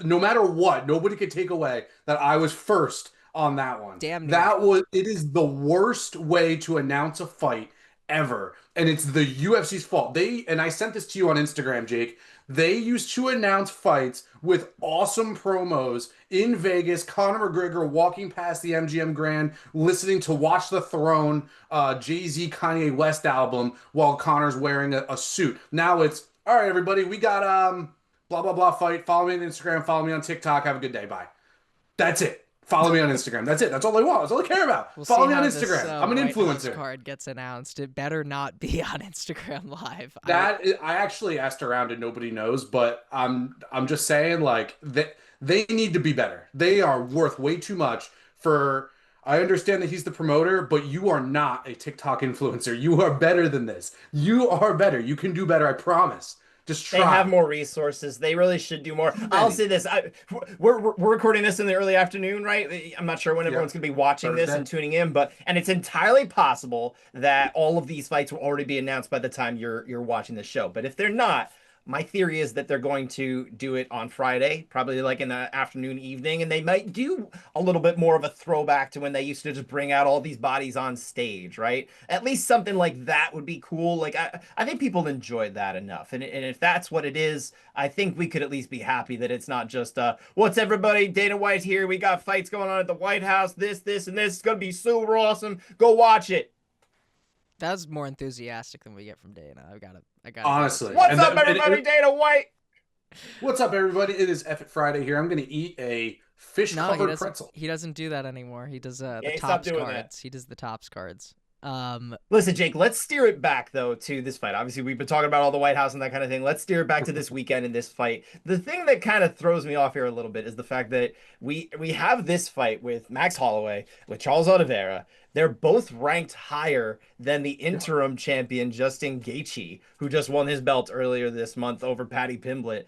No matter what, nobody could take away that I was first on that one. Damn near. It is the worst way to announce a fight ever. And it's the UFC's fault. And I sent this to you on Instagram, Jake. They used to announce fights with awesome promos in Vegas. Conor McGregor walking past the MGM Grand, listening to Watch the Throne, Jay-Z Kanye West album while Conor's wearing a suit. Now it's, all right, everybody, we got blah, blah, blah fight. Follow me on Instagram. Follow me on TikTok. Have a good day. Bye. That's it. Follow me on Instagram. That's it. That's all I want. That's all I care about. We'll Follow see me on how Instagram. This, I'm an White House influencer. card gets announced. It better not be on Instagram Live. I actually asked around and nobody knows, but I'm just saying, like, they need to be better. They are worth way too much for. I understand that he's the promoter, but you are not a TikTok influencer. You are better than this. You are better. You can do better. I promise. Just try. They have more resources. They really should do more. I'll say this: we're recording this in the early afternoon, right? I'm not sure when everyone's going to be watching this and tuning in, and it's entirely possible that all of these fights will already be announced by the time you're watching the show. But if they're not, my theory is that they're going to do it on Friday, probably like in the afternoon, evening, and they might do a little bit more of a throwback to when they used to just bring out all these bodies on stage, right? At least something like that would be cool. Like I think people enjoyed that enough, and if that's what it is, I think we could at least be happy that it's not just what's everybody, Dana White here, we got fights going on at the White House, this, and this, it's gonna be super awesome. Go watch it. That was more enthusiastic than we get from Dana. I got honestly. What's up, everybody? Dana White. What's up, everybody? It is F It Friday here. I'm gonna eat a fish-covered pretzel. He doesn't do that anymore. He does the he tops doing cards. He does the tops cards. Listen, Jake, let's steer it back though to this fight. Obviously, we've been talking about all the White House and that kind of thing. Let's steer it back to this weekend and this fight. The thing that kind of throws me off here a little bit is the fact that we have this fight with Max Holloway, with Charles Oliveira. They're both ranked higher than the interim champion Justin Gaethje, who just won his belt earlier this month over Paddy Pimblett.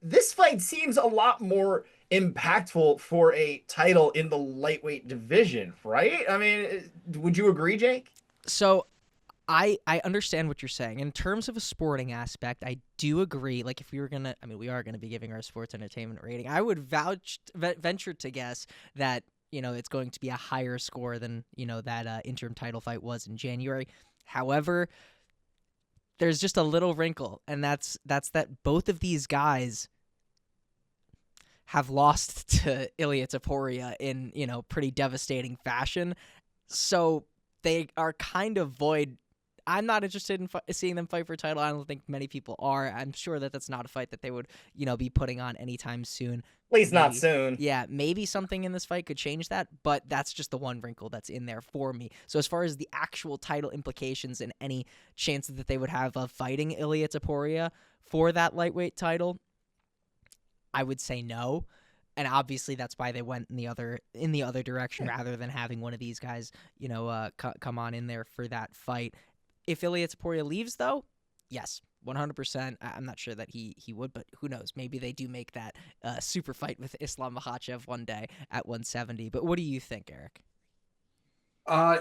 This fight seems a lot more impactful for a title in the lightweight division, right? I mean, would you agree, Jake? So I understand what you're saying. In terms of a sporting aspect, I do agree. Like, if we are going to be giving our sports entertainment rating, I would venture to guess that, it's going to be a higher score than, that interim title fight was in January. However, there's just a little wrinkle, and that's that both of these guys have lost to Ilia Topuria in, pretty devastating fashion. So they are kind of void. I'm not interested in seeing them fight for a title. I don't think many people are. I'm sure that that's not a fight that they would, be putting on anytime soon. At least not soon. Yeah, maybe something in this fight could change that, but that's just the one wrinkle that's in there for me. So as far as the actual title implications and any chance that they would have of fighting Ilia Topuria for that lightweight title, I would say no. And obviously that's why they went in the other direction rather than having one of these guys, come on in there for that fight. If Ilia Topuria leaves, though, yes, 100%. I'm not sure that he would, but who knows? Maybe they do make that super fight with Islam Makhachev one day at 170. But what do you think, Eric?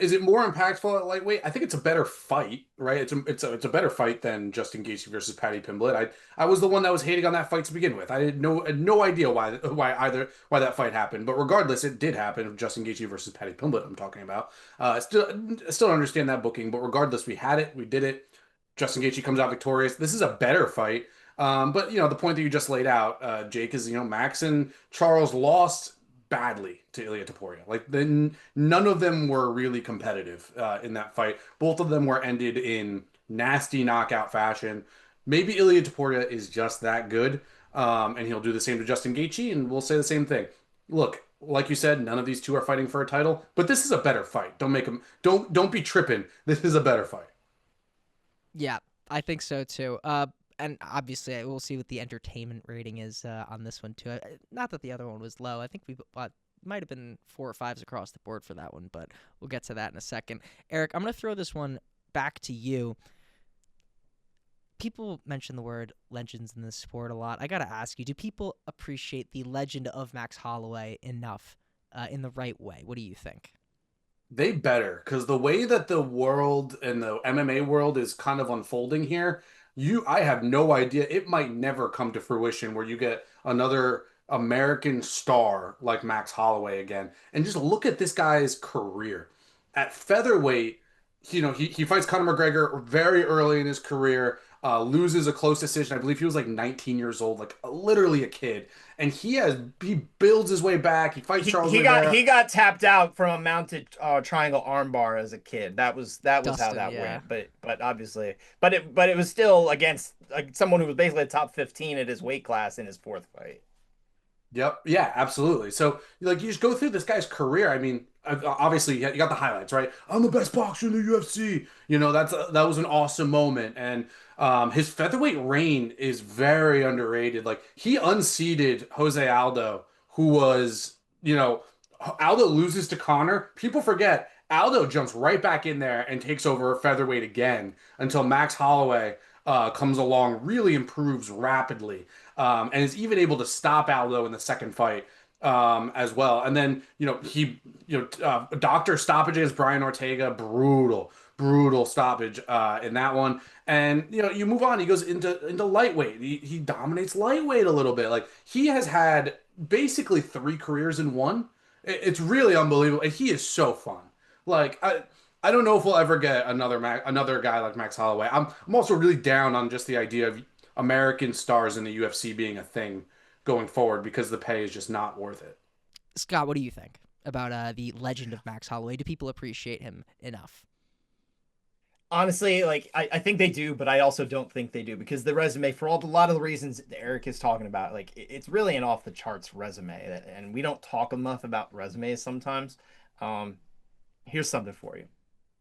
Is it more impactful at lightweight? I think it's a better fight, right? It's a better fight than Justin Gaethje versus Paddy Pimblett. I was the one that was hating on that fight to begin with. I had no idea why that fight happened. But regardless, it did happen. Justin Gaethje versus Paddy Pimblett, I'm talking about. Still don't understand that booking, but regardless, we had it, we did it. Justin Gaethje comes out victorious. This is a better fight. But the point that you just laid out, Jake, is Max and Charles lost badly to Ilia Topuria. Like then none of them were really competitive in that fight. Both of them were ended in nasty knockout fashion. Maybe Ilia Topuria is just that good, and he'll do the same to Justin Gaethje, and we'll say the same thing. Look, like you said, none of these two are fighting for a title, but this is a better fight. Don't make them. Don't be tripping. This is a better fight. Yeah, I think so too. And obviously, we'll see what the entertainment rating is on this one too. Not that the other one was low. I think we might have been 4 or 5s across the board for that one, but we'll get to that in a second. Eric, I'm going to throw this one back to you. People mention the word legends in this sport a lot. I got to ask you, do people appreciate the legend of Max Holloway enough in the right way? What do you think? They better, because the way that the world and the MMA world is kind of unfolding here, I have no idea. It might never come to fruition where you get another American star like Max Holloway again. And just look at this guy's career. At featherweight, he fights Conor McGregor very early in his career, loses a close decision. I believe he was like 19 years old, like literally a kid. And he builds his way back. He fights Charles Oliveira. He got tapped out from a mounted triangle armbar as a kid. That was Dustin, how that yeah. went. But obviously, it was still against someone who was basically a top 15 at his weight class in his fourth fight. Yep. Yeah, absolutely. So, like, you just go through this guy's career. I mean, obviously, you got the highlights, right? I'm the best boxer in the UFC. That was an awesome moment. And his featherweight reign is very underrated. Like, he unseated Jose Aldo, who was, Aldo loses to Conor. People forget Aldo jumps right back in there and takes over featherweight again until Max Holloway comes along, really improves rapidly, and is even able to stop Aldo in the second fight as well. And then doctor stoppages Brian Ortega, brutal stoppage in that one. And you move on. He goes into lightweight. He dominates lightweight a little bit. Like he has had basically 3 careers in one. It's really unbelievable, and he is so fun. Like I don't know if we'll ever get another guy like Max Holloway. I'm also really down on just the idea of American stars in the UFC being a thing going forward because the pay is just not worth it. Scott, what do you think about the legend of Max Holloway? Do people appreciate him enough? Honestly, like I think they do, but I also don't think they do because the resume, for a lot of the reasons Eric is talking about, like it's really an off the charts resume, and we don't talk enough about resumes sometimes. Here's something for you.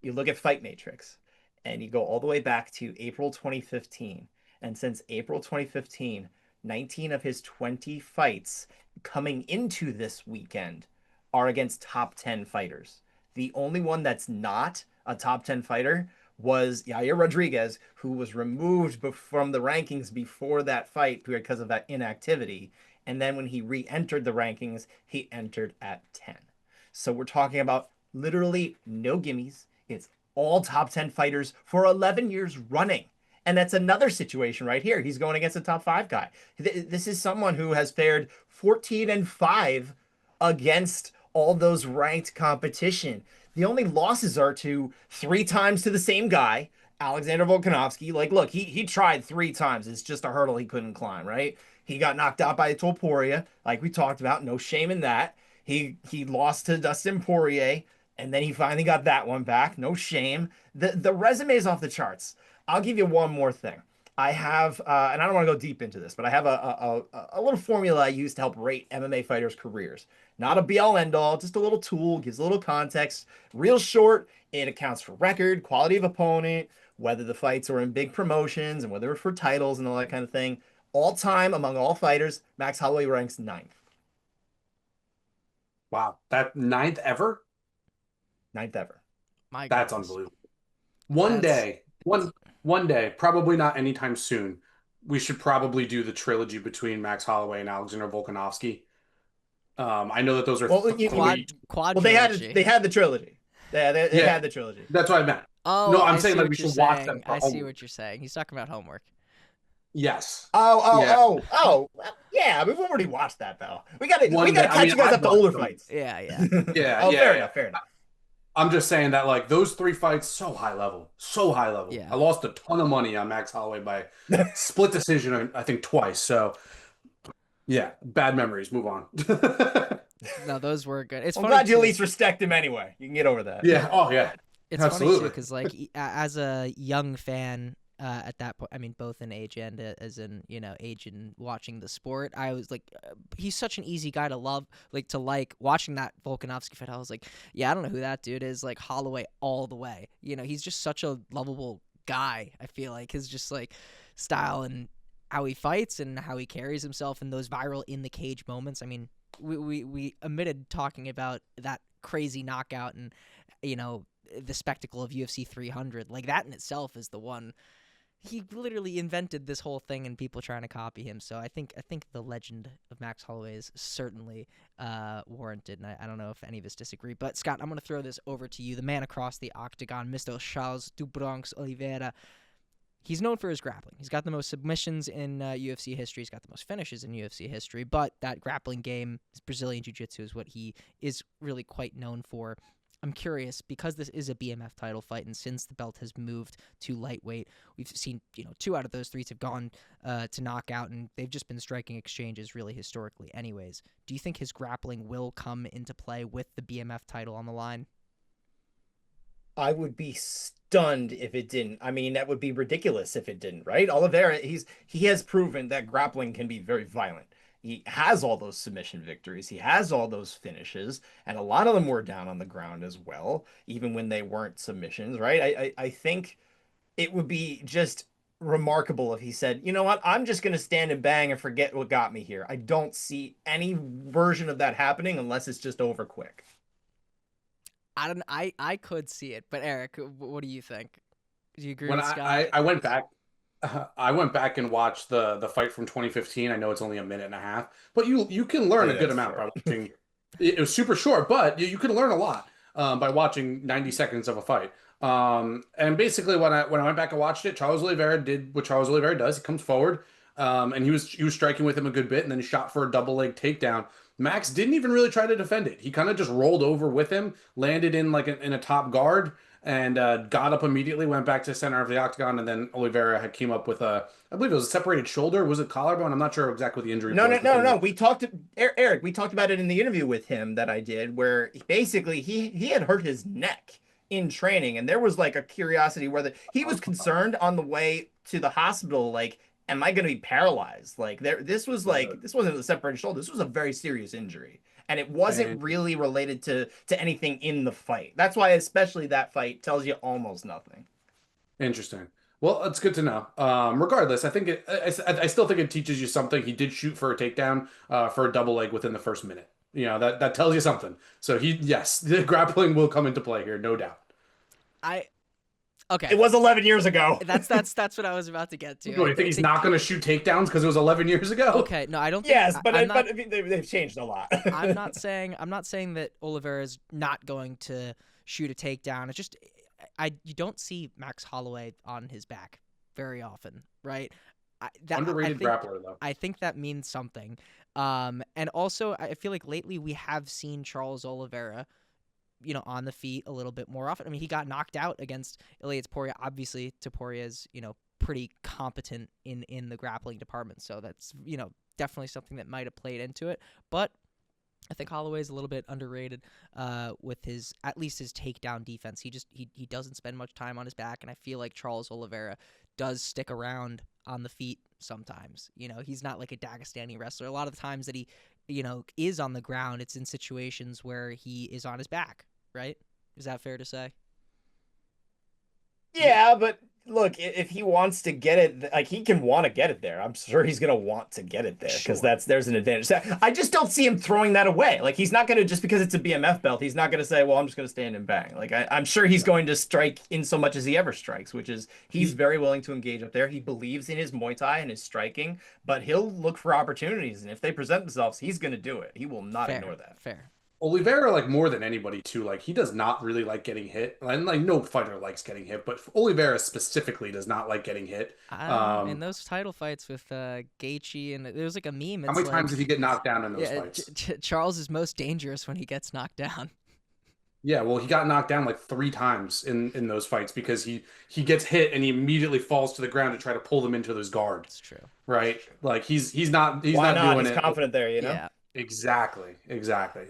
You look at Fight Matrix and you go all the way back to April 2015. And since April 2015, 19 of his 20 fights coming into this weekend are against top 10 fighters. The only one that's not a top 10 fighter was Yair Rodriguez, who was removed from the rankings before that fight because of that inactivity. And then when he re-entered the rankings, he entered at 10. So we're talking about literally no gimmies. It's all top 10 fighters for 11 years running. And that's another situation right here. He's going against a top 5 guy. This is someone who has fared 14-5 against all those ranked competition. The only losses are 3 times to the same guy, Alexander Volkanovski. Like, look, he tried 3 times. It's just a hurdle he couldn't climb, right? He got knocked out by Topuria, like we talked about. No shame in that. He lost to Dustin Poirier, and then he finally got that one back. No shame. The resume is off the charts. I'll give you one more thing. I have, and I don't want to go deep into this, but I have a little formula I use to help rate MMA fighters' careers. Not a be-all, end-all, just a little tool, gives a little context. Real short, it accounts for record, quality of opponent, whether the fights are in big promotions, and whether it's for titles and all that kind of thing. All time, among all fighters, Max Holloway ranks 9th. Wow, that 9th ever? 9th ever. My That's goodness. unbelievable. One That's day, one day, probably not anytime soon, we should probably do the trilogy between Max Holloway and Alexander Volkanovski. I know that those are Well, three. quad well, trilogy. they had the trilogy. They Yeah, had the trilogy. that's what I meant. Oh, No, I'm I saying see like what we you're should watch them saying. for I see homework. what you're saying. He's talking about homework. Yes. Oh, Yeah. yeah. We've already watched that though. We One day. gotta I catch mean, you guys I've up to watched older them. fights. Yeah, yeah. Yeah, Oh, yeah, fair yeah. enough. Fair enough. I'm just saying that like those 3 fights, so high level, so high level. Yeah. I lost a ton of money on Max Holloway by split decision, I think twice. So yeah, bad memories. Move on. No, those were good. It's I'm funny glad you at too. least respect him anyway. You can get over that. Yeah. Oh yeah. It's funny too Absolutely. because like as a young fan at that point, I mean both in age and as in age and watching the sport, I was like, he's such an easy guy to love, to like watching that Volkanovski fight. I was like, yeah, I don't know who that dude is. Like Holloway all the way. He's just such a lovable guy. I feel like his just like style and how he fights and how he carries himself in those viral in the cage moments. I mean, we omitted talking about that crazy knockout and the spectacle of UFC 300. Like that in itself is the one. He literally invented this whole thing and people trying to copy him. So I think the legend of Max Holloway is certainly warranted. And I don't know if any of us disagree. But Scott, I'm going to throw this over to you. The man across the octagon, Mr. Charles do Bronx Oliveira. He's known for his grappling. He's got the most submissions in UFC history. He's got the most finishes in UFC history. But that grappling game, his Brazilian Jiu-Jitsu, is what he is really quite known for. I'm curious, because this is a BMF title fight, and since the belt has moved to lightweight, we've seen 2 out of those 3 have gone to knockout, and they've just been striking exchanges really historically anyways. Do you think his grappling will come into play with the BMF title on the line? I would be stunned if it didn't. I mean, that would be ridiculous if it didn't, right? Oliveira, he has proven that grappling can be very violent. He has all those submission victories. He has all those finishes, and a lot of them were down on the ground as well, even when they weren't submissions, right? I think it would be just remarkable if he said, you know what, I'm just going to stand and bang and forget what got me here. I don't see any version of that happening unless it's just over quick. I could see it, but Eric, what do you think? Do you agree When with Scott? I went back, I went back and watched the fight from 2015. I know it's only a minute and a half, but you can learn a good amount by watching. It was super short, but you can learn a lot by watching 90 seconds of a fight. And basically, when I went back and watched it, Charles Oliveira did what Charles Oliveira does. He comes forward, and he was striking with him a good bit, and then he shot for a double leg takedown. Max didn't even really try to defend it. He kind of just rolled over with him, landed in in a top guard, and got up immediately, went back to the center of the octagon, and then Oliveira had came up with I believe it was a separated shoulder. Was it collarbone? I'm not sure exactly what the injury was. No. We talked, Eric, we talked about it in the interview with him that I did, where basically he had hurt his neck in training, and there was like a curiosity whether he was concerned on the way to the hospital, like, am I going to be paralyzed? Like this wasn't a separated shoulder. This was a very serious injury. And it wasn't really related to anything in the fight. That's why, especially that fight, tells you almost nothing. Interesting. Well, it's good to know. Regardless, I think I still think it teaches you something. He did shoot for a takedown for a double leg within the first minute. That tells you something. So yes, the grappling will come into play here, no doubt. Okay. It was 11 years ago. That's what I was about to get to. You think he's not going to shoot takedowns because it was 11 years ago? Okay, no, I don't think. Yes, but they've changed a lot. I'm not saying that Oliveira is not going to shoot a takedown. It's just you don't see Max Holloway on his back very often, right? Underrated grappler, though. I think that means something. And also, I feel like lately we have seen Charles Oliveira, on the feet a little bit more often. I mean, he got knocked out against Ilia Topuria. Obviously, Topuria is, pretty competent in the grappling department. So that's, definitely something that might have played into it. But I think Holloway is a little bit underrated with at least his takedown defense. He doesn't spend much time on his back, and I feel like Charles Oliveira does stick around on the feet sometimes. He's not like a Dagestani wrestler. A lot of the times that he, is on the ground, it's in situations where he is on his back, right? Is that fair to say? Yeah, but look, if he wants to get it, like, he can want to get it there. I'm sure he's gonna want to get it there because there's an advantage. I just don't see him throwing that away. Like, he's not gonna, just because it's a BMF belt, he's not gonna say, well, I'm just gonna stand and bang. Like, I'm sure he's going to strike in so much as he ever strikes, which is he's very willing to engage up there. He believes in his Muay Thai and his striking, but he'll look for opportunities, and if they present themselves, he's gonna do it. He will not ignore that. Fair. Oliveira, like more than anybody too, like he does not really like getting hit, and like no fighter likes getting hit, but Oliveira specifically does not like getting hit. In those title fights with Gaethje, and there was like a meme. How It's many times like, did he get knocked down in those yeah, fights? Charles is most dangerous when he gets knocked down. Yeah, well, he got knocked down like 3 times in those fights because he gets hit and he immediately falls to the ground to try to pull them into his guard. It's true. Right? Like he's not Why not? doing He's it. confident there, you know? Yeah. Exactly.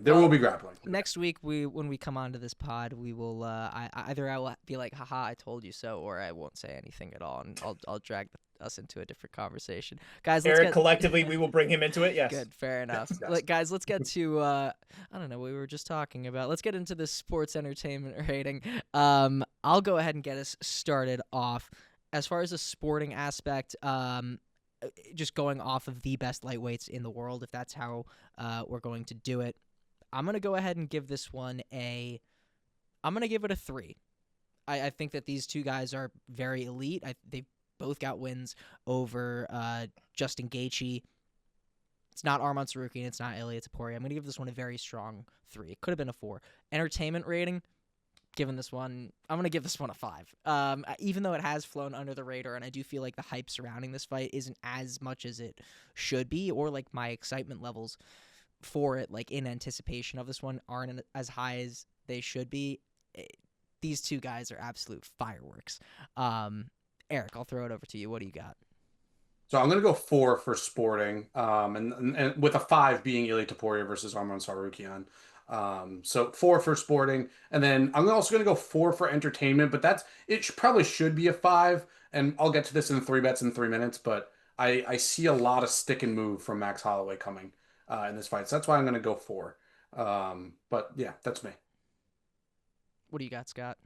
There will be grappling. Next week, when we come onto this pod, we will either I will be like, haha, I told you so, or I won't say anything at all, and I'll drag us into a different conversation. Guys, Eric, collectively, we will bring him into it. Yes. Good, fair enough. Yes. Guys, let's get to I don't know what we were just talking about. Let's get into the sports entertainment rating. I'll go ahead and get us started off. As far as the sporting aspect, just going off of the best lightweights in the world, if that's how we're going to do it, I'm going to go ahead and give this one I'm going to give it a 3. I think that these two guys are very elite. They've both got wins over Justin Gaethje. It's not Arman Tsarukyan, it's not Ilia Topuria. I'm going to give this one a very strong 3. It could have been a 4. Entertainment rating, I'm going to give this one a 5. Even though it has flown under the radar, and I do feel like the hype surrounding this fight isn't as much as it should be, or like my excitement levels for it, like in anticipation of this one, aren't as high as they should be. These two guys are absolute fireworks. Eric, I'll throw it over to you. What do you got? So I'm going to go 4 for sporting, and with a 5 being Ilia Topuria versus Arman Tsarukyan. So 4 for sporting, and then I'm also going to go 4 for entertainment, but probably should be a 5, and I'll get to this in 3 bets in 3 minutes, but I see a lot of stick and move from Max Holloway coming in this fight, so that's why I'm going to go 4. But yeah, that's me. What do you got, Scott?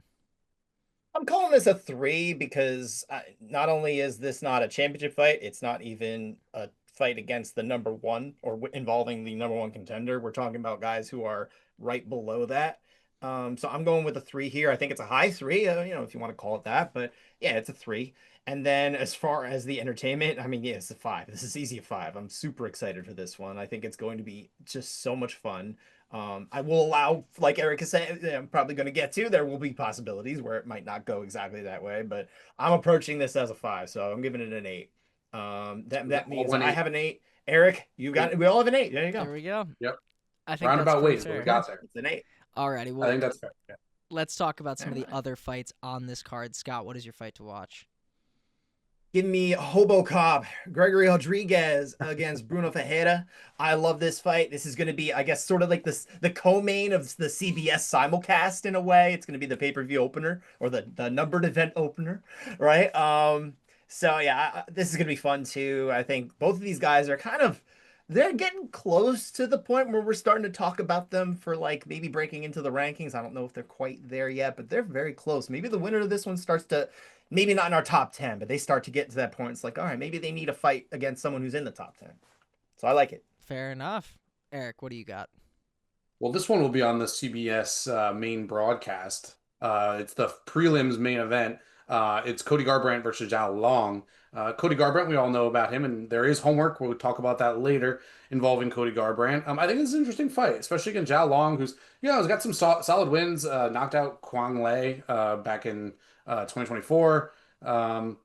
I'm calling this a 3 because not only is this not a championship fight, it's not even a fight against the number 1 or involving the number 1 contender. We're talking about guys who are right below that. So I'm going with a 3 here. I think it's a high 3, if you want to call it that, but yeah, it's a 3. And then as far as the entertainment, I mean, yeah, it's a 5. This is easy a 5. I'm super excited for this one. I think it's going to be just so much fun. I will allow, like Eric is saying, I'm probably going to get to, there will be possibilities where it might not go exactly that way, but I'm approaching this as a 5, so I'm giving it an 8. That means I have an 8. Eric, you got it. We all have an 8. There you go. There we go. Yep. I think Roundabout ways, but fair. we got there. It's an 8. Alrighty, well, I think that's fair. Yeah. Let's talk about some of the other fights on this card. Scott, what is your fight to watch? Give me Hobo Cobb, Gregory Rodriguez against Bruno Ferreira. I love this fight. This is going to be, I guess, sort of like the co-main of the CBS simulcast in a way. It's going to be the pay-per-view opener or the numbered event opener, right? So yeah, this is going to be fun too. I think both of these guys are they're getting close to the point where we're starting to talk about them for like maybe breaking into the rankings. I don't know if they're quite there yet, but they're very close. Maybe the winner of this one starts to, maybe not in our top 10, but they start to get to that point. It's like, all right, maybe they need a fight against someone who's in the top 10. So I like it. Fair enough. Eric, what do you got? Well, this one will be on the CBS main broadcast. It's the prelims main event. It's Cody Garbrandt versus Zhao Long. Cody Garbrandt, we all know about him, and there is homework. We'll talk about that later involving Cody Garbrandt. I think it's an interesting fight, especially against Zhao Long, who's has got some solid wins. Knocked out Kwang Lei back in 2024. I'm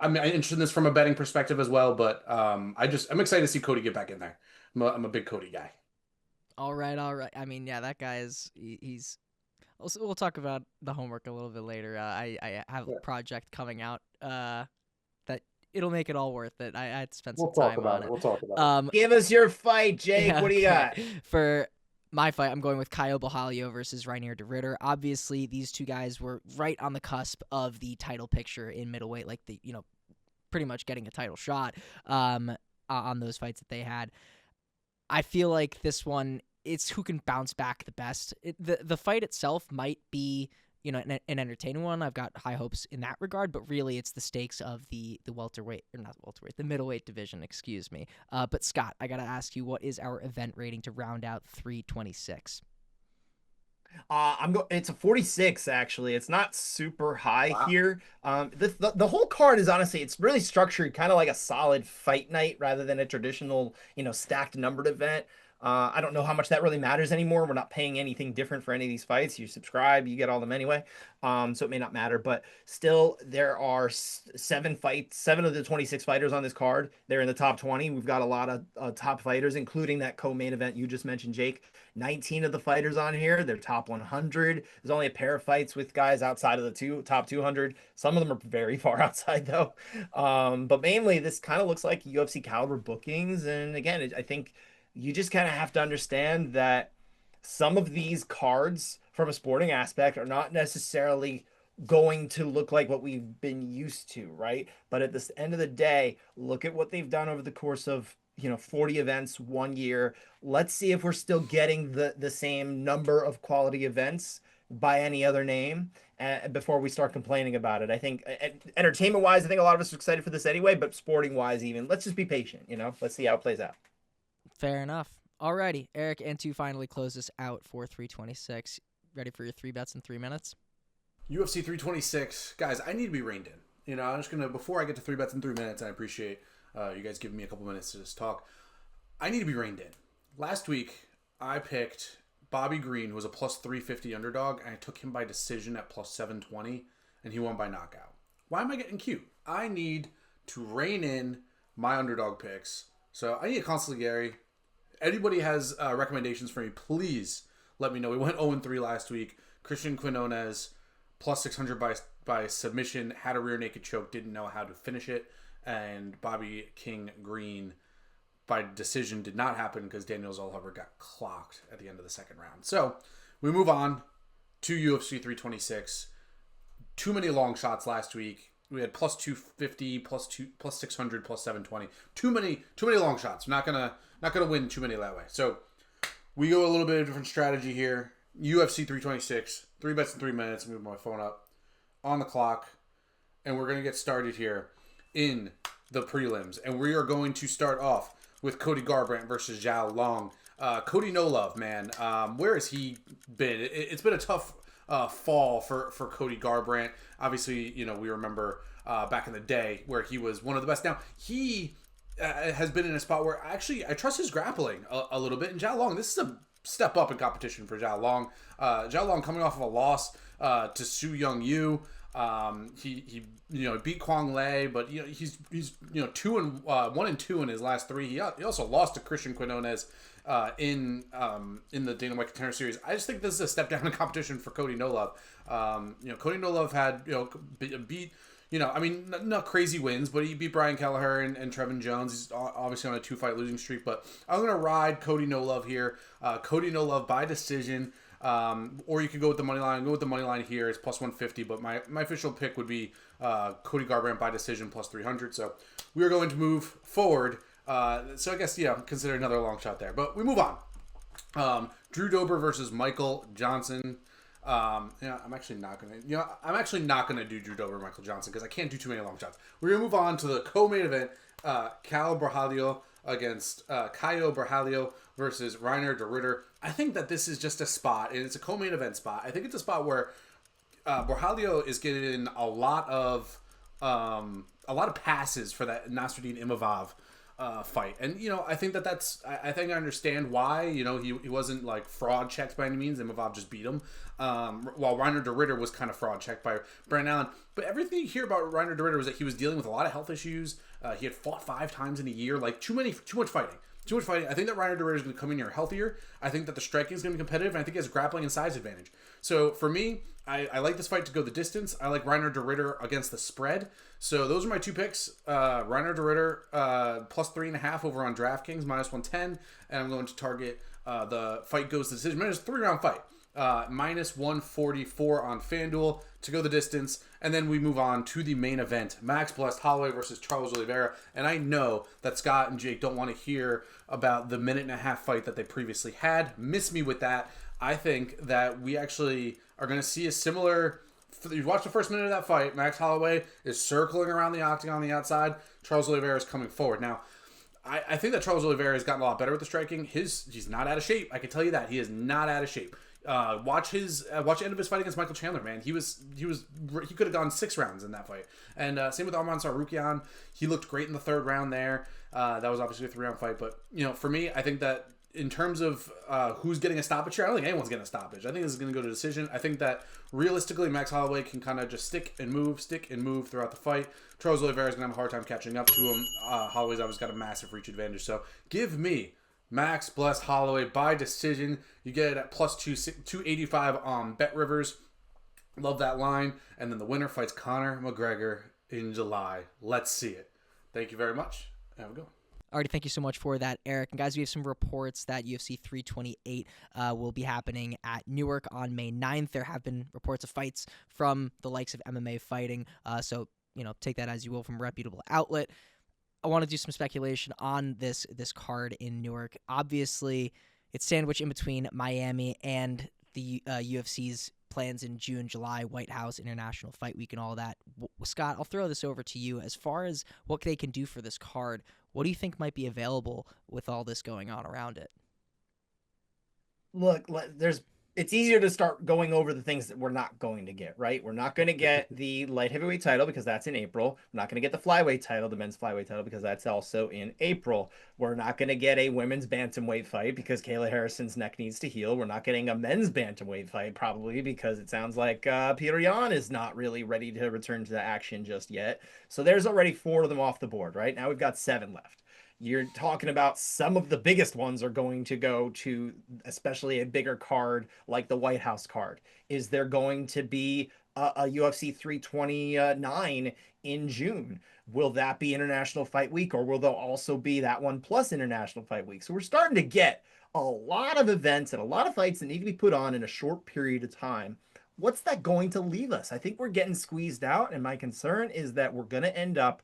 interested in this from a betting perspective as well, but I'm excited to see Cody get back in there. I'm a big Cody guy. All right. I mean, yeah, that guy he's. We'll talk about the homework a little bit later. I have a project coming out that it'll make it all worth it. I had to spend some time on it. We'll talk about it. Give us your fight, Jake. Yeah, what do you got? For my fight, I'm going with Caio Borralho versus Reinier de Ritter. Obviously, these two guys were right on the cusp of the title picture in middleweight, like pretty much getting a title shot on those fights that they had. I feel like this one, it's who can bounce back the best. The fight itself might be, an entertaining one. I've got high hopes in that regard, but really it's the stakes of the welterweight, or not welterweight, the middleweight division, excuse me. But Scott, I got to ask you, what is our event rating to round out 326? It's a 46 actually. It's not super high here. The whole card is honestly, it's really structured kind of like a solid fight night rather than a traditional, stacked numbered event. I don't know how much that really matters anymore. We're not paying anything different for any of these fights. You subscribe, you get all of them anyway. So it may not matter, but still, there are 7 fights, 7 of the 26 fighters on this card. They're in the top 20. We've got a lot of top fighters, including that co-main event you just mentioned, Jake. 19 of the fighters on here, they're top 100. There's only a pair of fights with guys outside of the top 200. Some of them are very far outside, though. But mainly, this kind of looks like UFC caliber bookings. And again, I think you just kind of have to understand that some of these cards from a sporting aspect are not necessarily going to look like what we've been used to, right? But at the end of the day, look at what they've done over the course of 40 events 1 year. Let's see if we're still getting the same number of quality events by any other name before we start complaining about it. I think entertainment wise, I think a lot of us are excited for this anyway, but sporting wise, even let's just be patient. Let's see how it plays out. Fair enough. Alrighty, Eric, and to finally close this out for 326. Ready for your 3 bets in 3 minutes? UFC 326. Guys, I need to be reined in. I'm just going to, before I get to 3 bets in 3 minutes, and I appreciate you guys giving me a couple minutes to just talk, I need to be reined in. Last week, I picked Bobby Green, who was a plus 350 underdog, and I took him by decision at plus 720, and he won by knockout. Why am I getting cute? I need to rein in my underdog picks. So I need a consigliere. Anybody has recommendations for me, please let me know. We went 0-3 last week. Christian Quinones, plus 600 by submission, had a rear naked choke, didn't know how to finish it. And Bobby King Green, by decision, did not happen because Daniel Zellhuber got clocked at the end of the second round. So we move on to UFC 326. Too many long shots last week. We had plus 250, plus 600, plus 720. Too many long shots. Not gonna win too many that way. So we go a little bit of a different strategy here. UFC 326, 3 bets in 3 minutes. Move my phone up on the clock, and we're gonna get started here in the prelims. And we are going to start off with Cody Garbrandt versus Zhao Long. Cody no love, man. Where has he been? It's been a tough fall for Cody Garbrandt. Obviously, we remember back in the day where he was one of the best. Now, he has been in a spot where actually I trust his grappling a little bit. And Zhao Long, this is a step up in competition for Zhao Long. Zhao Long coming off of a loss to Su Young Yu. He beat Kwang Lei, but he's 1-2 in his last 3. He also lost to Christian Quinones in the Dana White Contender Series. I just think this is a step down in competition for Cody No Love. Cody No Love had beat not crazy wins, but he beat Brian Kelleher and Trevin Jones. He's obviously on a 2-fight losing streak, but I'm gonna ride Cody No Love here. Cody No Love by decision. Or you could go with the money line. Go with the money line here. It's plus 150, but my official pick would be Cody Garbrandt by decision plus 300. So we are going to move forward. So I guess consider another long shot there. But we move on. Drew Dober versus Michael Johnson. I'm actually not gonna do Drew Dober Michael Johnson because I can't do too many long shots. We're gonna move on to the co-main event. Cal Borralho against Caio Borralho versus Reiner de Ritter. I think that this is just a spot, and it's a co-main event spot. I think it's a spot where Borralho is getting a lot of passes for that Nasruddin Imavov fight, and I think I understand why. He wasn't like fraud checked by any means. Imavov just beat him, while Reiner de Ritter was kind of fraud checked by Brandon Allen. But everything you hear about Reiner de Ritter was that he was dealing with a lot of health issues. He had fought 5 times in a year, like too much fighting. I think that Reiner de Ritter is going to come in here healthier. I think that the striking is going to be competitive, and I think he has grappling and size advantage. So for me, I like this fight to go the distance. I like Reiner de Ritter against the spread. So those are my 2 picks. Reiner de Ritter plus 3.5 over on DraftKings, minus 110. And I'm going to target the fight goes to decision. It's a 3-round fight. Minus 144 on FanDuel to go the distance. And then we move on to the main event. Max Blessed Holloway versus Charles Oliveira. And I know that Scott and Jake don't want to hear about the 1.5-minute fight that they previously had. Miss me with that. I think that we actually are going to see a similar... You watch the first minute of that fight. Max Holloway is circling around the octagon on the outside. Charles Oliveira is coming forward. Now, I think that Charles Oliveira has gotten a lot better with the striking. He's not out of shape. I can tell you that. He is not out of shape. Watch the end of his fight against Michael Chandler, man. He could have gone 6 rounds in that fight. And same with Arman Tsarukyan. He looked great in the 3rd round there. That was obviously a 3-round fight. But, for me, I think that in terms of who's getting a stoppage here, I don't think anyone's getting a stoppage. I think this is going to go to decision. I think that realistically, Max Holloway can kind of just stick and move throughout the fight. Charles Oliveira is going to have a hard time catching up to him. Holloway's obviously got a massive reach advantage. So give me Max bless Holloway by decision. You get it at plus 285 on Bet Rivers. Love that line. And then the winner fights Conor McGregor in July. Let's see it. Thank you very much. Have a good one. Alrighty, thank you so much for that, Eric. And guys, we have some reports that UFC 328 will be happening at Newark on May 9th. There have been reports of fights from the likes of MMA Fighting, so take that as you will from a reputable outlet. I want to do some speculation on this card in Newark. Obviously, it's sandwiched in between Miami and the UFC's plans in June, July, White House, International Fight Week, and all that. Scott, I'll throw this over to you. As far as what they can do for this card, what do you think might be available with all this going on around it? Look, it's easier to start going over the things that we're not going to get, right? We're not going to get the light heavyweight title because that's in April. We're not going to get the flyweight title, the men's flyweight title, because that's also in April. We're not going to get a women's bantamweight fight because Kayla Harrison's neck needs to heal. We're not getting a men's bantamweight fight probably because it sounds like Peter Yan is not really ready to return to the action just yet. So there's already 4 of them off the board, right? Now we've got 7 left. You're talking about some of the biggest ones are going to go to especially a bigger card like the White House card. Is there going to be a UFC 329 in June? Will that be International Fight Week, or will there also be that one plus International Fight Week? So we're starting to get a lot of events and a lot of fights that need to be put on in a short period of time. What's that going to leave us? I think we're getting squeezed out, and my concern is that we're going to end up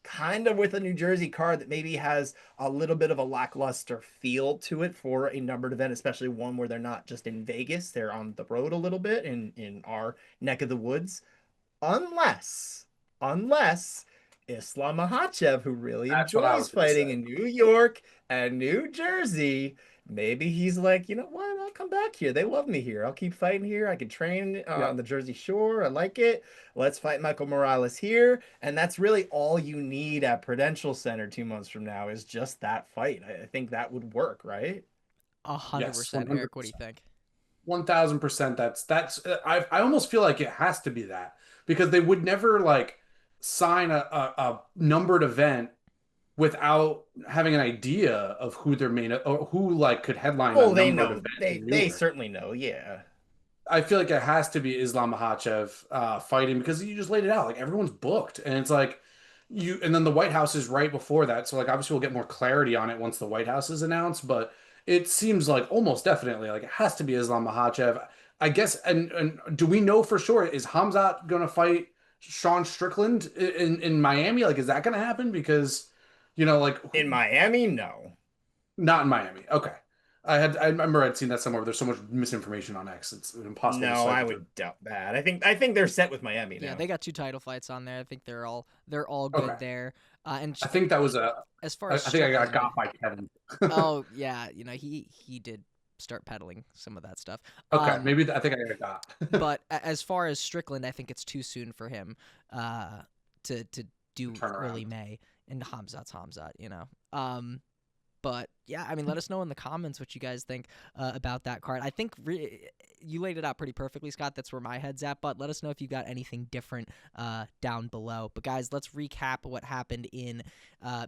kind of with a New Jersey card that maybe has a little bit of a lackluster feel to it for a numbered event, especially one where they're not just in Vegas, they're on the road a little bit in our neck of the woods. Unless Islam Makhachev, who really enjoys fighting in New York and New Jersey, maybe he's like, you know what? I'll come back here. They love me here. I'll keep fighting here. I can train on the Jersey Shore. I like it. Let's fight Michael Morales here. And that's really all you need at Prudential Center 2 months from now is just that fight. I think that would work, right? 100%. Eric, what do you think? 1000%. That's. I almost feel like it has to be that because they would never sign a numbered event without having an idea of who their main or who could headline. Oh, they know. They certainly know. Yeah. I feel like it has to be Islam Makhachev fighting because you just laid it out. Everyone's booked, and it's and then the White House is right before that. So obviously we'll get more clarity on it once the White House is announced. But it seems almost definitely it has to be Islam Makhachev. I guess. And do we know for sure is Khamzat going to fight Sean Strickland in Miami? Is that going to happen? Because in Miami, no, not in Miami. Okay, I remember I'd seen that somewhere. But there's so much misinformation on X; it's impossible. No, I would doubt that. I think they're set with Miami now. Yeah, they got 2 title fights on there. I think they're all good there. And I think that was as far as I think I got by Kevin. Oh yeah, he did start peddling some of that stuff. Okay, maybe I think I got. But as far as Strickland, I think it's too soon for him to do early May. And Khamzat's Khamzat, But yeah, let us know in the comments what you guys think about that card. I think you laid it out pretty perfectly, Scott. That's where my head's at. But let us know if you got anything different down below. But guys, let's recap what happened in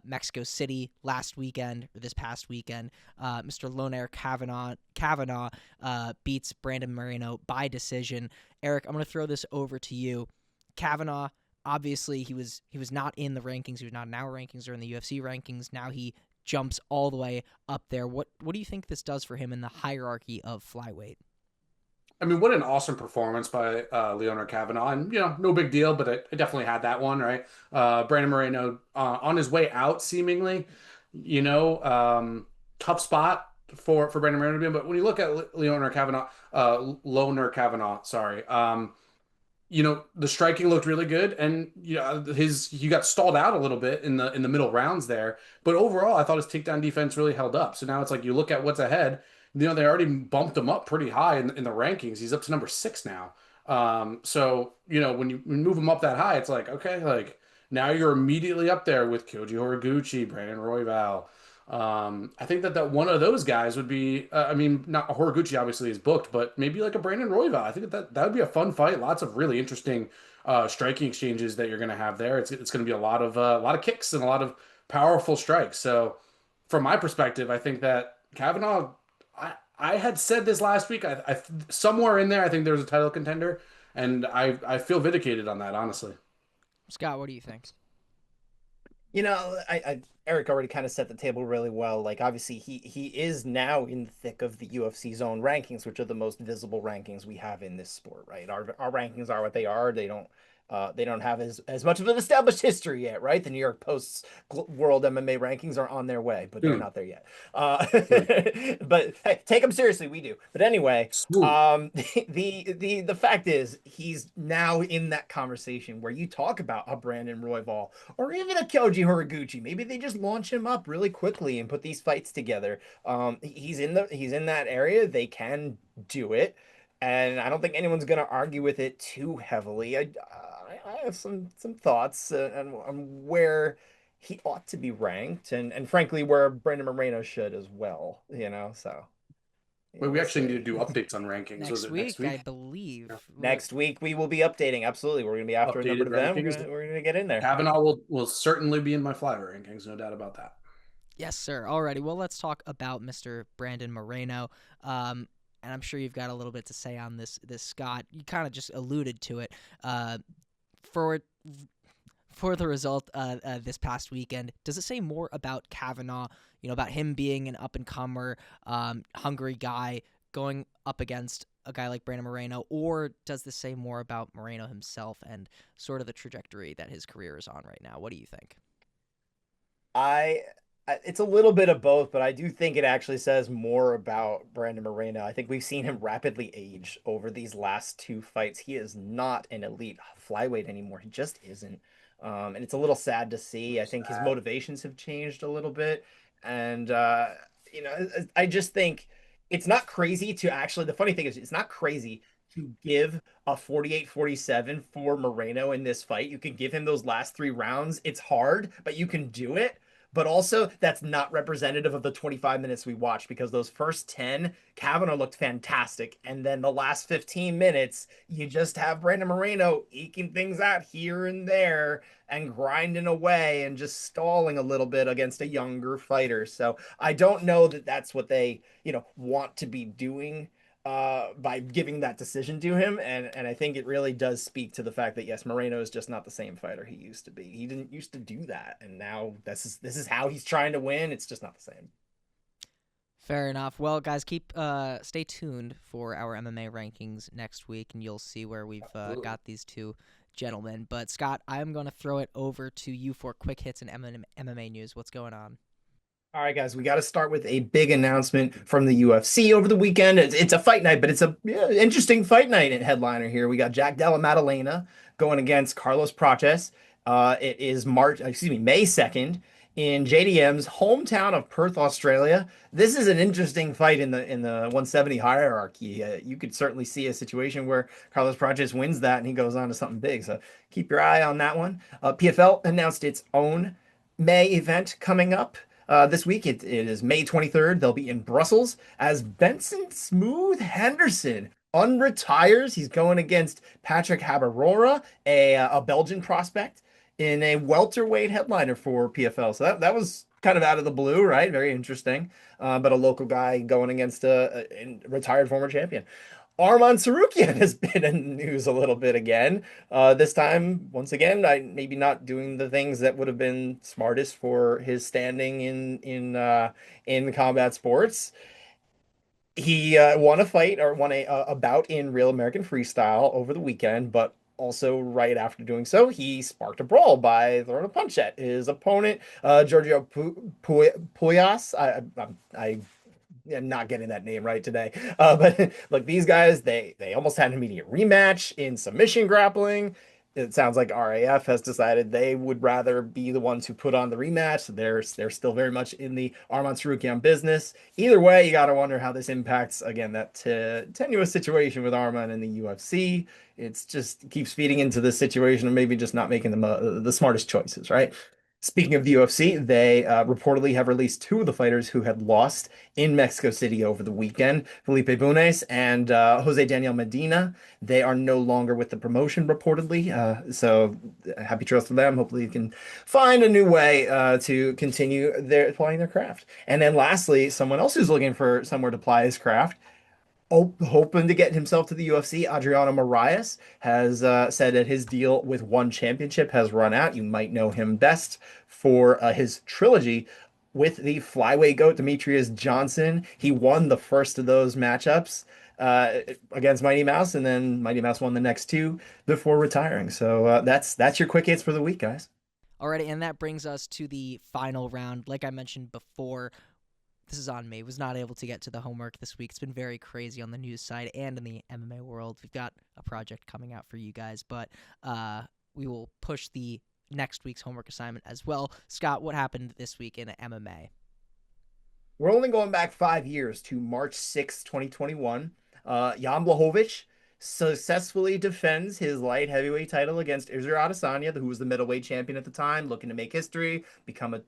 Mexico City this past weekend. Mr. Lonair Kavanagh beats Brandon Moreno by decision. Eric, I'm going to throw this over to you. Kavanagh. Obviously, he was not in the rankings. He was not in our rankings or in the UFC rankings. Now he jumps all the way up there. What do you think this does for him in the hierarchy of flyweight? What an awesome performance by Leonard Kavanagh. And, no big deal, but I definitely had that one, right? Brandon Moreno on his way out, seemingly, tough spot for Brandon Moreno to be in. But when you look at Loner Kavanagh, sorry, the striking looked really good, and he got stalled out a little bit in the middle rounds there. But overall, I thought his takedown defense really held up. So now it's you look at what's ahead. They already bumped him up pretty high in the rankings. He's up to number 6 now. So when you move him up that high, it's okay, now you're immediately up there with Kyoji Horiguchi, Brandon Royval, I think that one of those guys would be, I mean, not Horiguchi obviously is booked, but maybe like a Brandon Royval. I think that would be a fun fight. Lots of really interesting striking exchanges that you're going to have there. It's going to be a lot of kicks and a lot of powerful strikes. So from my perspective, I think that Kavanaugh, I had said this last week. Somewhere in there, I think there's a title contender, and I feel vindicated on that, honestly. Scott, what do you think? Eric already kind of set the table really well. Like obviously he is now in the thick of the UFC zone rankings, which are the most visible rankings we have in this sport, right? Our rankings are what they are. They don't have as much of an established history yet, right? The New York Post's World MMA rankings are on their way, but they're Soon, not there yet. soon. But hey, take them seriously, we do. But anyway, Swoon. the fact is he's now in that conversation where you talk about a Brandon Royval or even a Koji Horiguchi. Maybe they just launch him up really quickly and put these fights together. He's in that area. They can do it, and I don't think anyone's going to argue with it too heavily. I have some thoughts on where he ought to be ranked, and frankly where Brandon Moreno should as well. So Wait, we we'll actually need to see. do updates on rankings. Was Next it next week, I week? believe. Yeah. Next week we will be updating. Absolutely, we're going to be after a number Updated of them. rankings. We're gonna get in there. Kavanaugh will certainly be in my flyer rankings, no doubt about that. Yes, sir. Alrighty. Well, let's talk about Mr. Brandon Moreno. And I'm sure you've got a little bit to say on this Scott. You kind of just alluded to it. For the result this past weekend, does it say more about Kavanaugh? About him being an up and comer, hungry guy going up against a guy like Brandon Moreno, or does this say more about Moreno himself and sort of the trajectory that his career is on right now? What do you think? I it's a little bit of both, but I do think it actually says more about Brandon Moreno. I think we've seen him rapidly age over these last two fights. He is not an elite flyweight anymore. He just isn't. And it's a little sad to see. I think his Sad. motivations have changed a little bit. And I just think it's not crazy to actually, the funny thing is it's not crazy to give a 48-47 for Moreno in this fight. You can give him those last three rounds. It's hard, but you can do it. But also, that's not representative of the 25 minutes we watched because those first 10, Kavanaugh looked fantastic. And then the last 15 minutes, you just have Brandon Moreno eking things out here and there and grinding away and just stalling a little bit against a younger fighter. So I don't know that that's what they, want to be doing by giving that decision to him. And I think it really does speak to the fact that yes, Moreno is just not the same fighter he used to be. He didn't used to do that, and now this is how he's trying to win. It's just not the same. Fair enough. Well, guys, stay tuned for our MMA rankings next week, and you'll see where we've got these two gentlemen. But Scott, I'm going to throw it over to you for quick hits and MMA news. What's going on? All right, guys, we got to start with a big announcement from the UFC over the weekend. It's a fight night, but it's a interesting fight night at headliner here. We got Jack Della Maddalena going against Carlos Prates. It is May 2nd in JDM's hometown of Perth, Australia. This is an interesting fight in the 170 hierarchy. You could certainly see a situation where Carlos Prates wins that and he goes on to something big. So keep your eye on that one. PFL announced its own May event coming up. This week, it is May 23rd. They'll be in Brussels as Benson Smooth Henderson unretires. He's going against Patrick Habarora, a Belgian prospect, in a welterweight headliner for PFL. So that was kind of out of the blue, right? Very interesting. But a local guy going against a retired former champion. Arman Sarukian has been in the news a little bit again. This time, once again, maybe not doing the things that would have been smartest for his standing in combat sports. He won a fight or won a bout in Real American Freestyle over the weekend, but also right after doing so, he sparked a brawl by throwing a punch at his opponent, Giorgio Puyas. I am not getting that name right today. But look, these guys, they almost had an immediate rematch in submission grappling. It sounds like RAF has decided they would rather be the ones who put on the rematch. So they're still very much in the Arman Sarukian business. Either way, you got to wonder how this impacts, again, that tenuous situation with Arman in the UFC. It's just keeps feeding into the situation of maybe just not making the smartest choices, right? Speaking of the UFC, they reportedly have released two of the fighters who had lost in Mexico City over the weekend, Felipe Bunes and Jose Daniel Medina. They are no longer with the promotion, reportedly. So happy trails to them. Hopefully, you can find a new way to continue plying their craft. And then lastly, someone else who's looking for somewhere to ply his craft, hoping to get himself to the UFC. Adriano Moraes has said that his deal with One Championship has run out. You might know him best for his trilogy with the flyweight goat Demetrius Johnson. He won the first of those matchups against Mighty Mouse, and then Mighty Mouse won the next two before retiring. So that's your quick hits for the week, guys. Alrighty, and that brings us to the final round. Like I mentioned before, this is on me. Was not able to get to the homework this week. It's been very crazy on the news side and in the MMA world. We've got a project coming out for you guys, but we will push the next week's homework assignment as well. Scott, what happened this week in MMA? We're only going back 5 years to March 6, 2021. Jan Blachowicz successfully defends his light heavyweight title against Israel Adesanya, who was the middleweight champion at the time, looking to make history, become a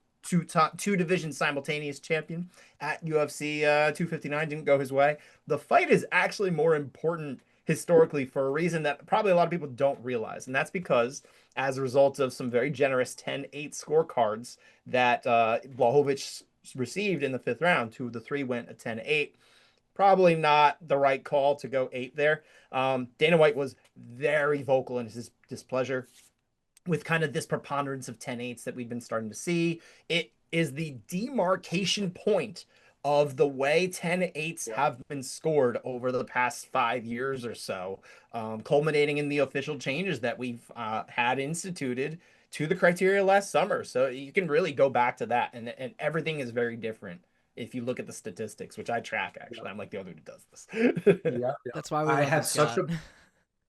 two division simultaneous champion at UFC 259. Didn't go his way. The fight is actually more important historically for a reason that probably a lot of people don't realize, and that's because as a result of some very generous 10-8 scorecards that Blachowicz received in the fifth round, 2 of the 3 went a 10-8. Probably not the right call to go 8 there. Dana White was very vocal in his displeasure with kind of this preponderance of 10-8s that we've been starting to see. It is the demarcation point of the way 10-8s have been scored over the past 5 years or so, culminating in the official changes that we've had instituted to the criteria last summer. So you can really go back to that, and everything is very different if you look at the statistics, which I track, actually. I'm like the other who does this. Yeah. That's why we love Scott.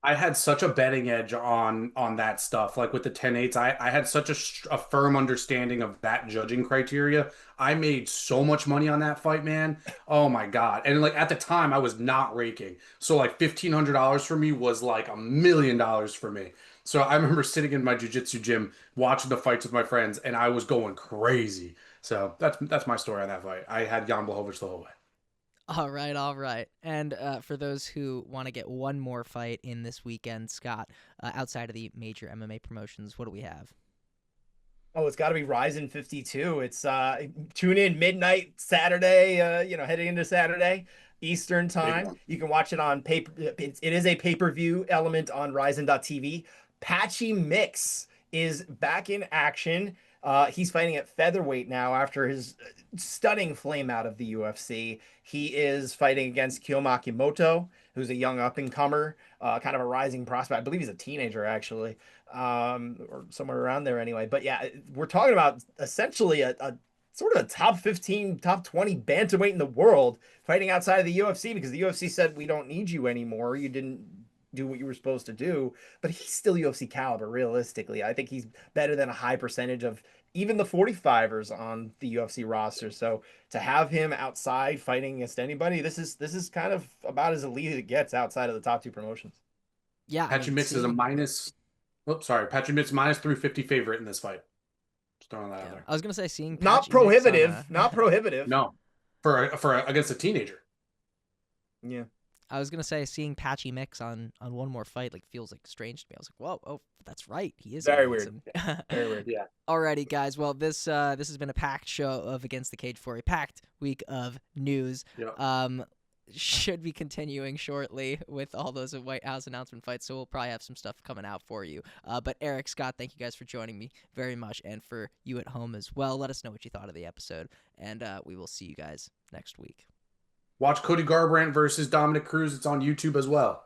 I had such a betting edge on that stuff. Like with the 10-8s, I had such a firm understanding of that judging criteria. I made so much money on that fight, man. Oh my God. And like at the time I was not raking. So like $1,500 for me was like $1 million for me. So I remember sitting in my jiu-jitsu gym watching the fights with my friends and I was going crazy. So that's my story on that fight. I had Jan Blachowicz the whole way. All right. And for those who want to get one more fight in this weekend, Scott, outside of the major MMA promotions, what do we have? Oh, it's got to be Ryzen 52. It's tune in midnight Saturday, heading into Saturday Eastern time. You can watch it on paper. It is a pay-per-view element on Ryzen.tv. Patchy Mix is back in action. He's fighting at featherweight now after his stunning flame out of the UFC. He is fighting against Kyo Makimoto, who's a young up-and-comer, kind of a rising prospect. I believe he's a teenager, actually, or somewhere around there anyway. But yeah, we're talking about essentially a sort of a top 15, top 20 bantamweight in the world fighting outside of the UFC because the UFC said, we don't need you anymore. You didn't do what you were supposed to do, but he's still UFC caliber realistically. I think he's better than a high percentage of even the 45ers on the UFC roster. So to have him outside fighting against anybody, this is kind of about as elite as it gets outside of the top 2 promotions. Yeah, Patchy Mix is a minus. Oops, sorry. Patchy Mix minus 350 favorite in this fight. Just throwing that out there. I was gonna say seeing not Patchy prohibitive, Mix on, not prohibitive. No, for against a teenager. Yeah. I was gonna say seeing Patchy Mix on one more fight feels strange to me. I was like, whoa, oh, that's right, he is very weird. Very weird. Yeah. Alrighty, guys. Well, this has been a packed show of Against the Cage for a packed week of news. Yep. Should be continuing shortly with all those White House announcement fights, so we'll probably have some stuff coming out for you. But Eric, Scott, thank you guys for joining me very much, and for you at home as well. Let us know what you thought of the episode, and we will see you guys next week. Watch Cody Garbrandt versus Dominic Cruz. It's on YouTube as well.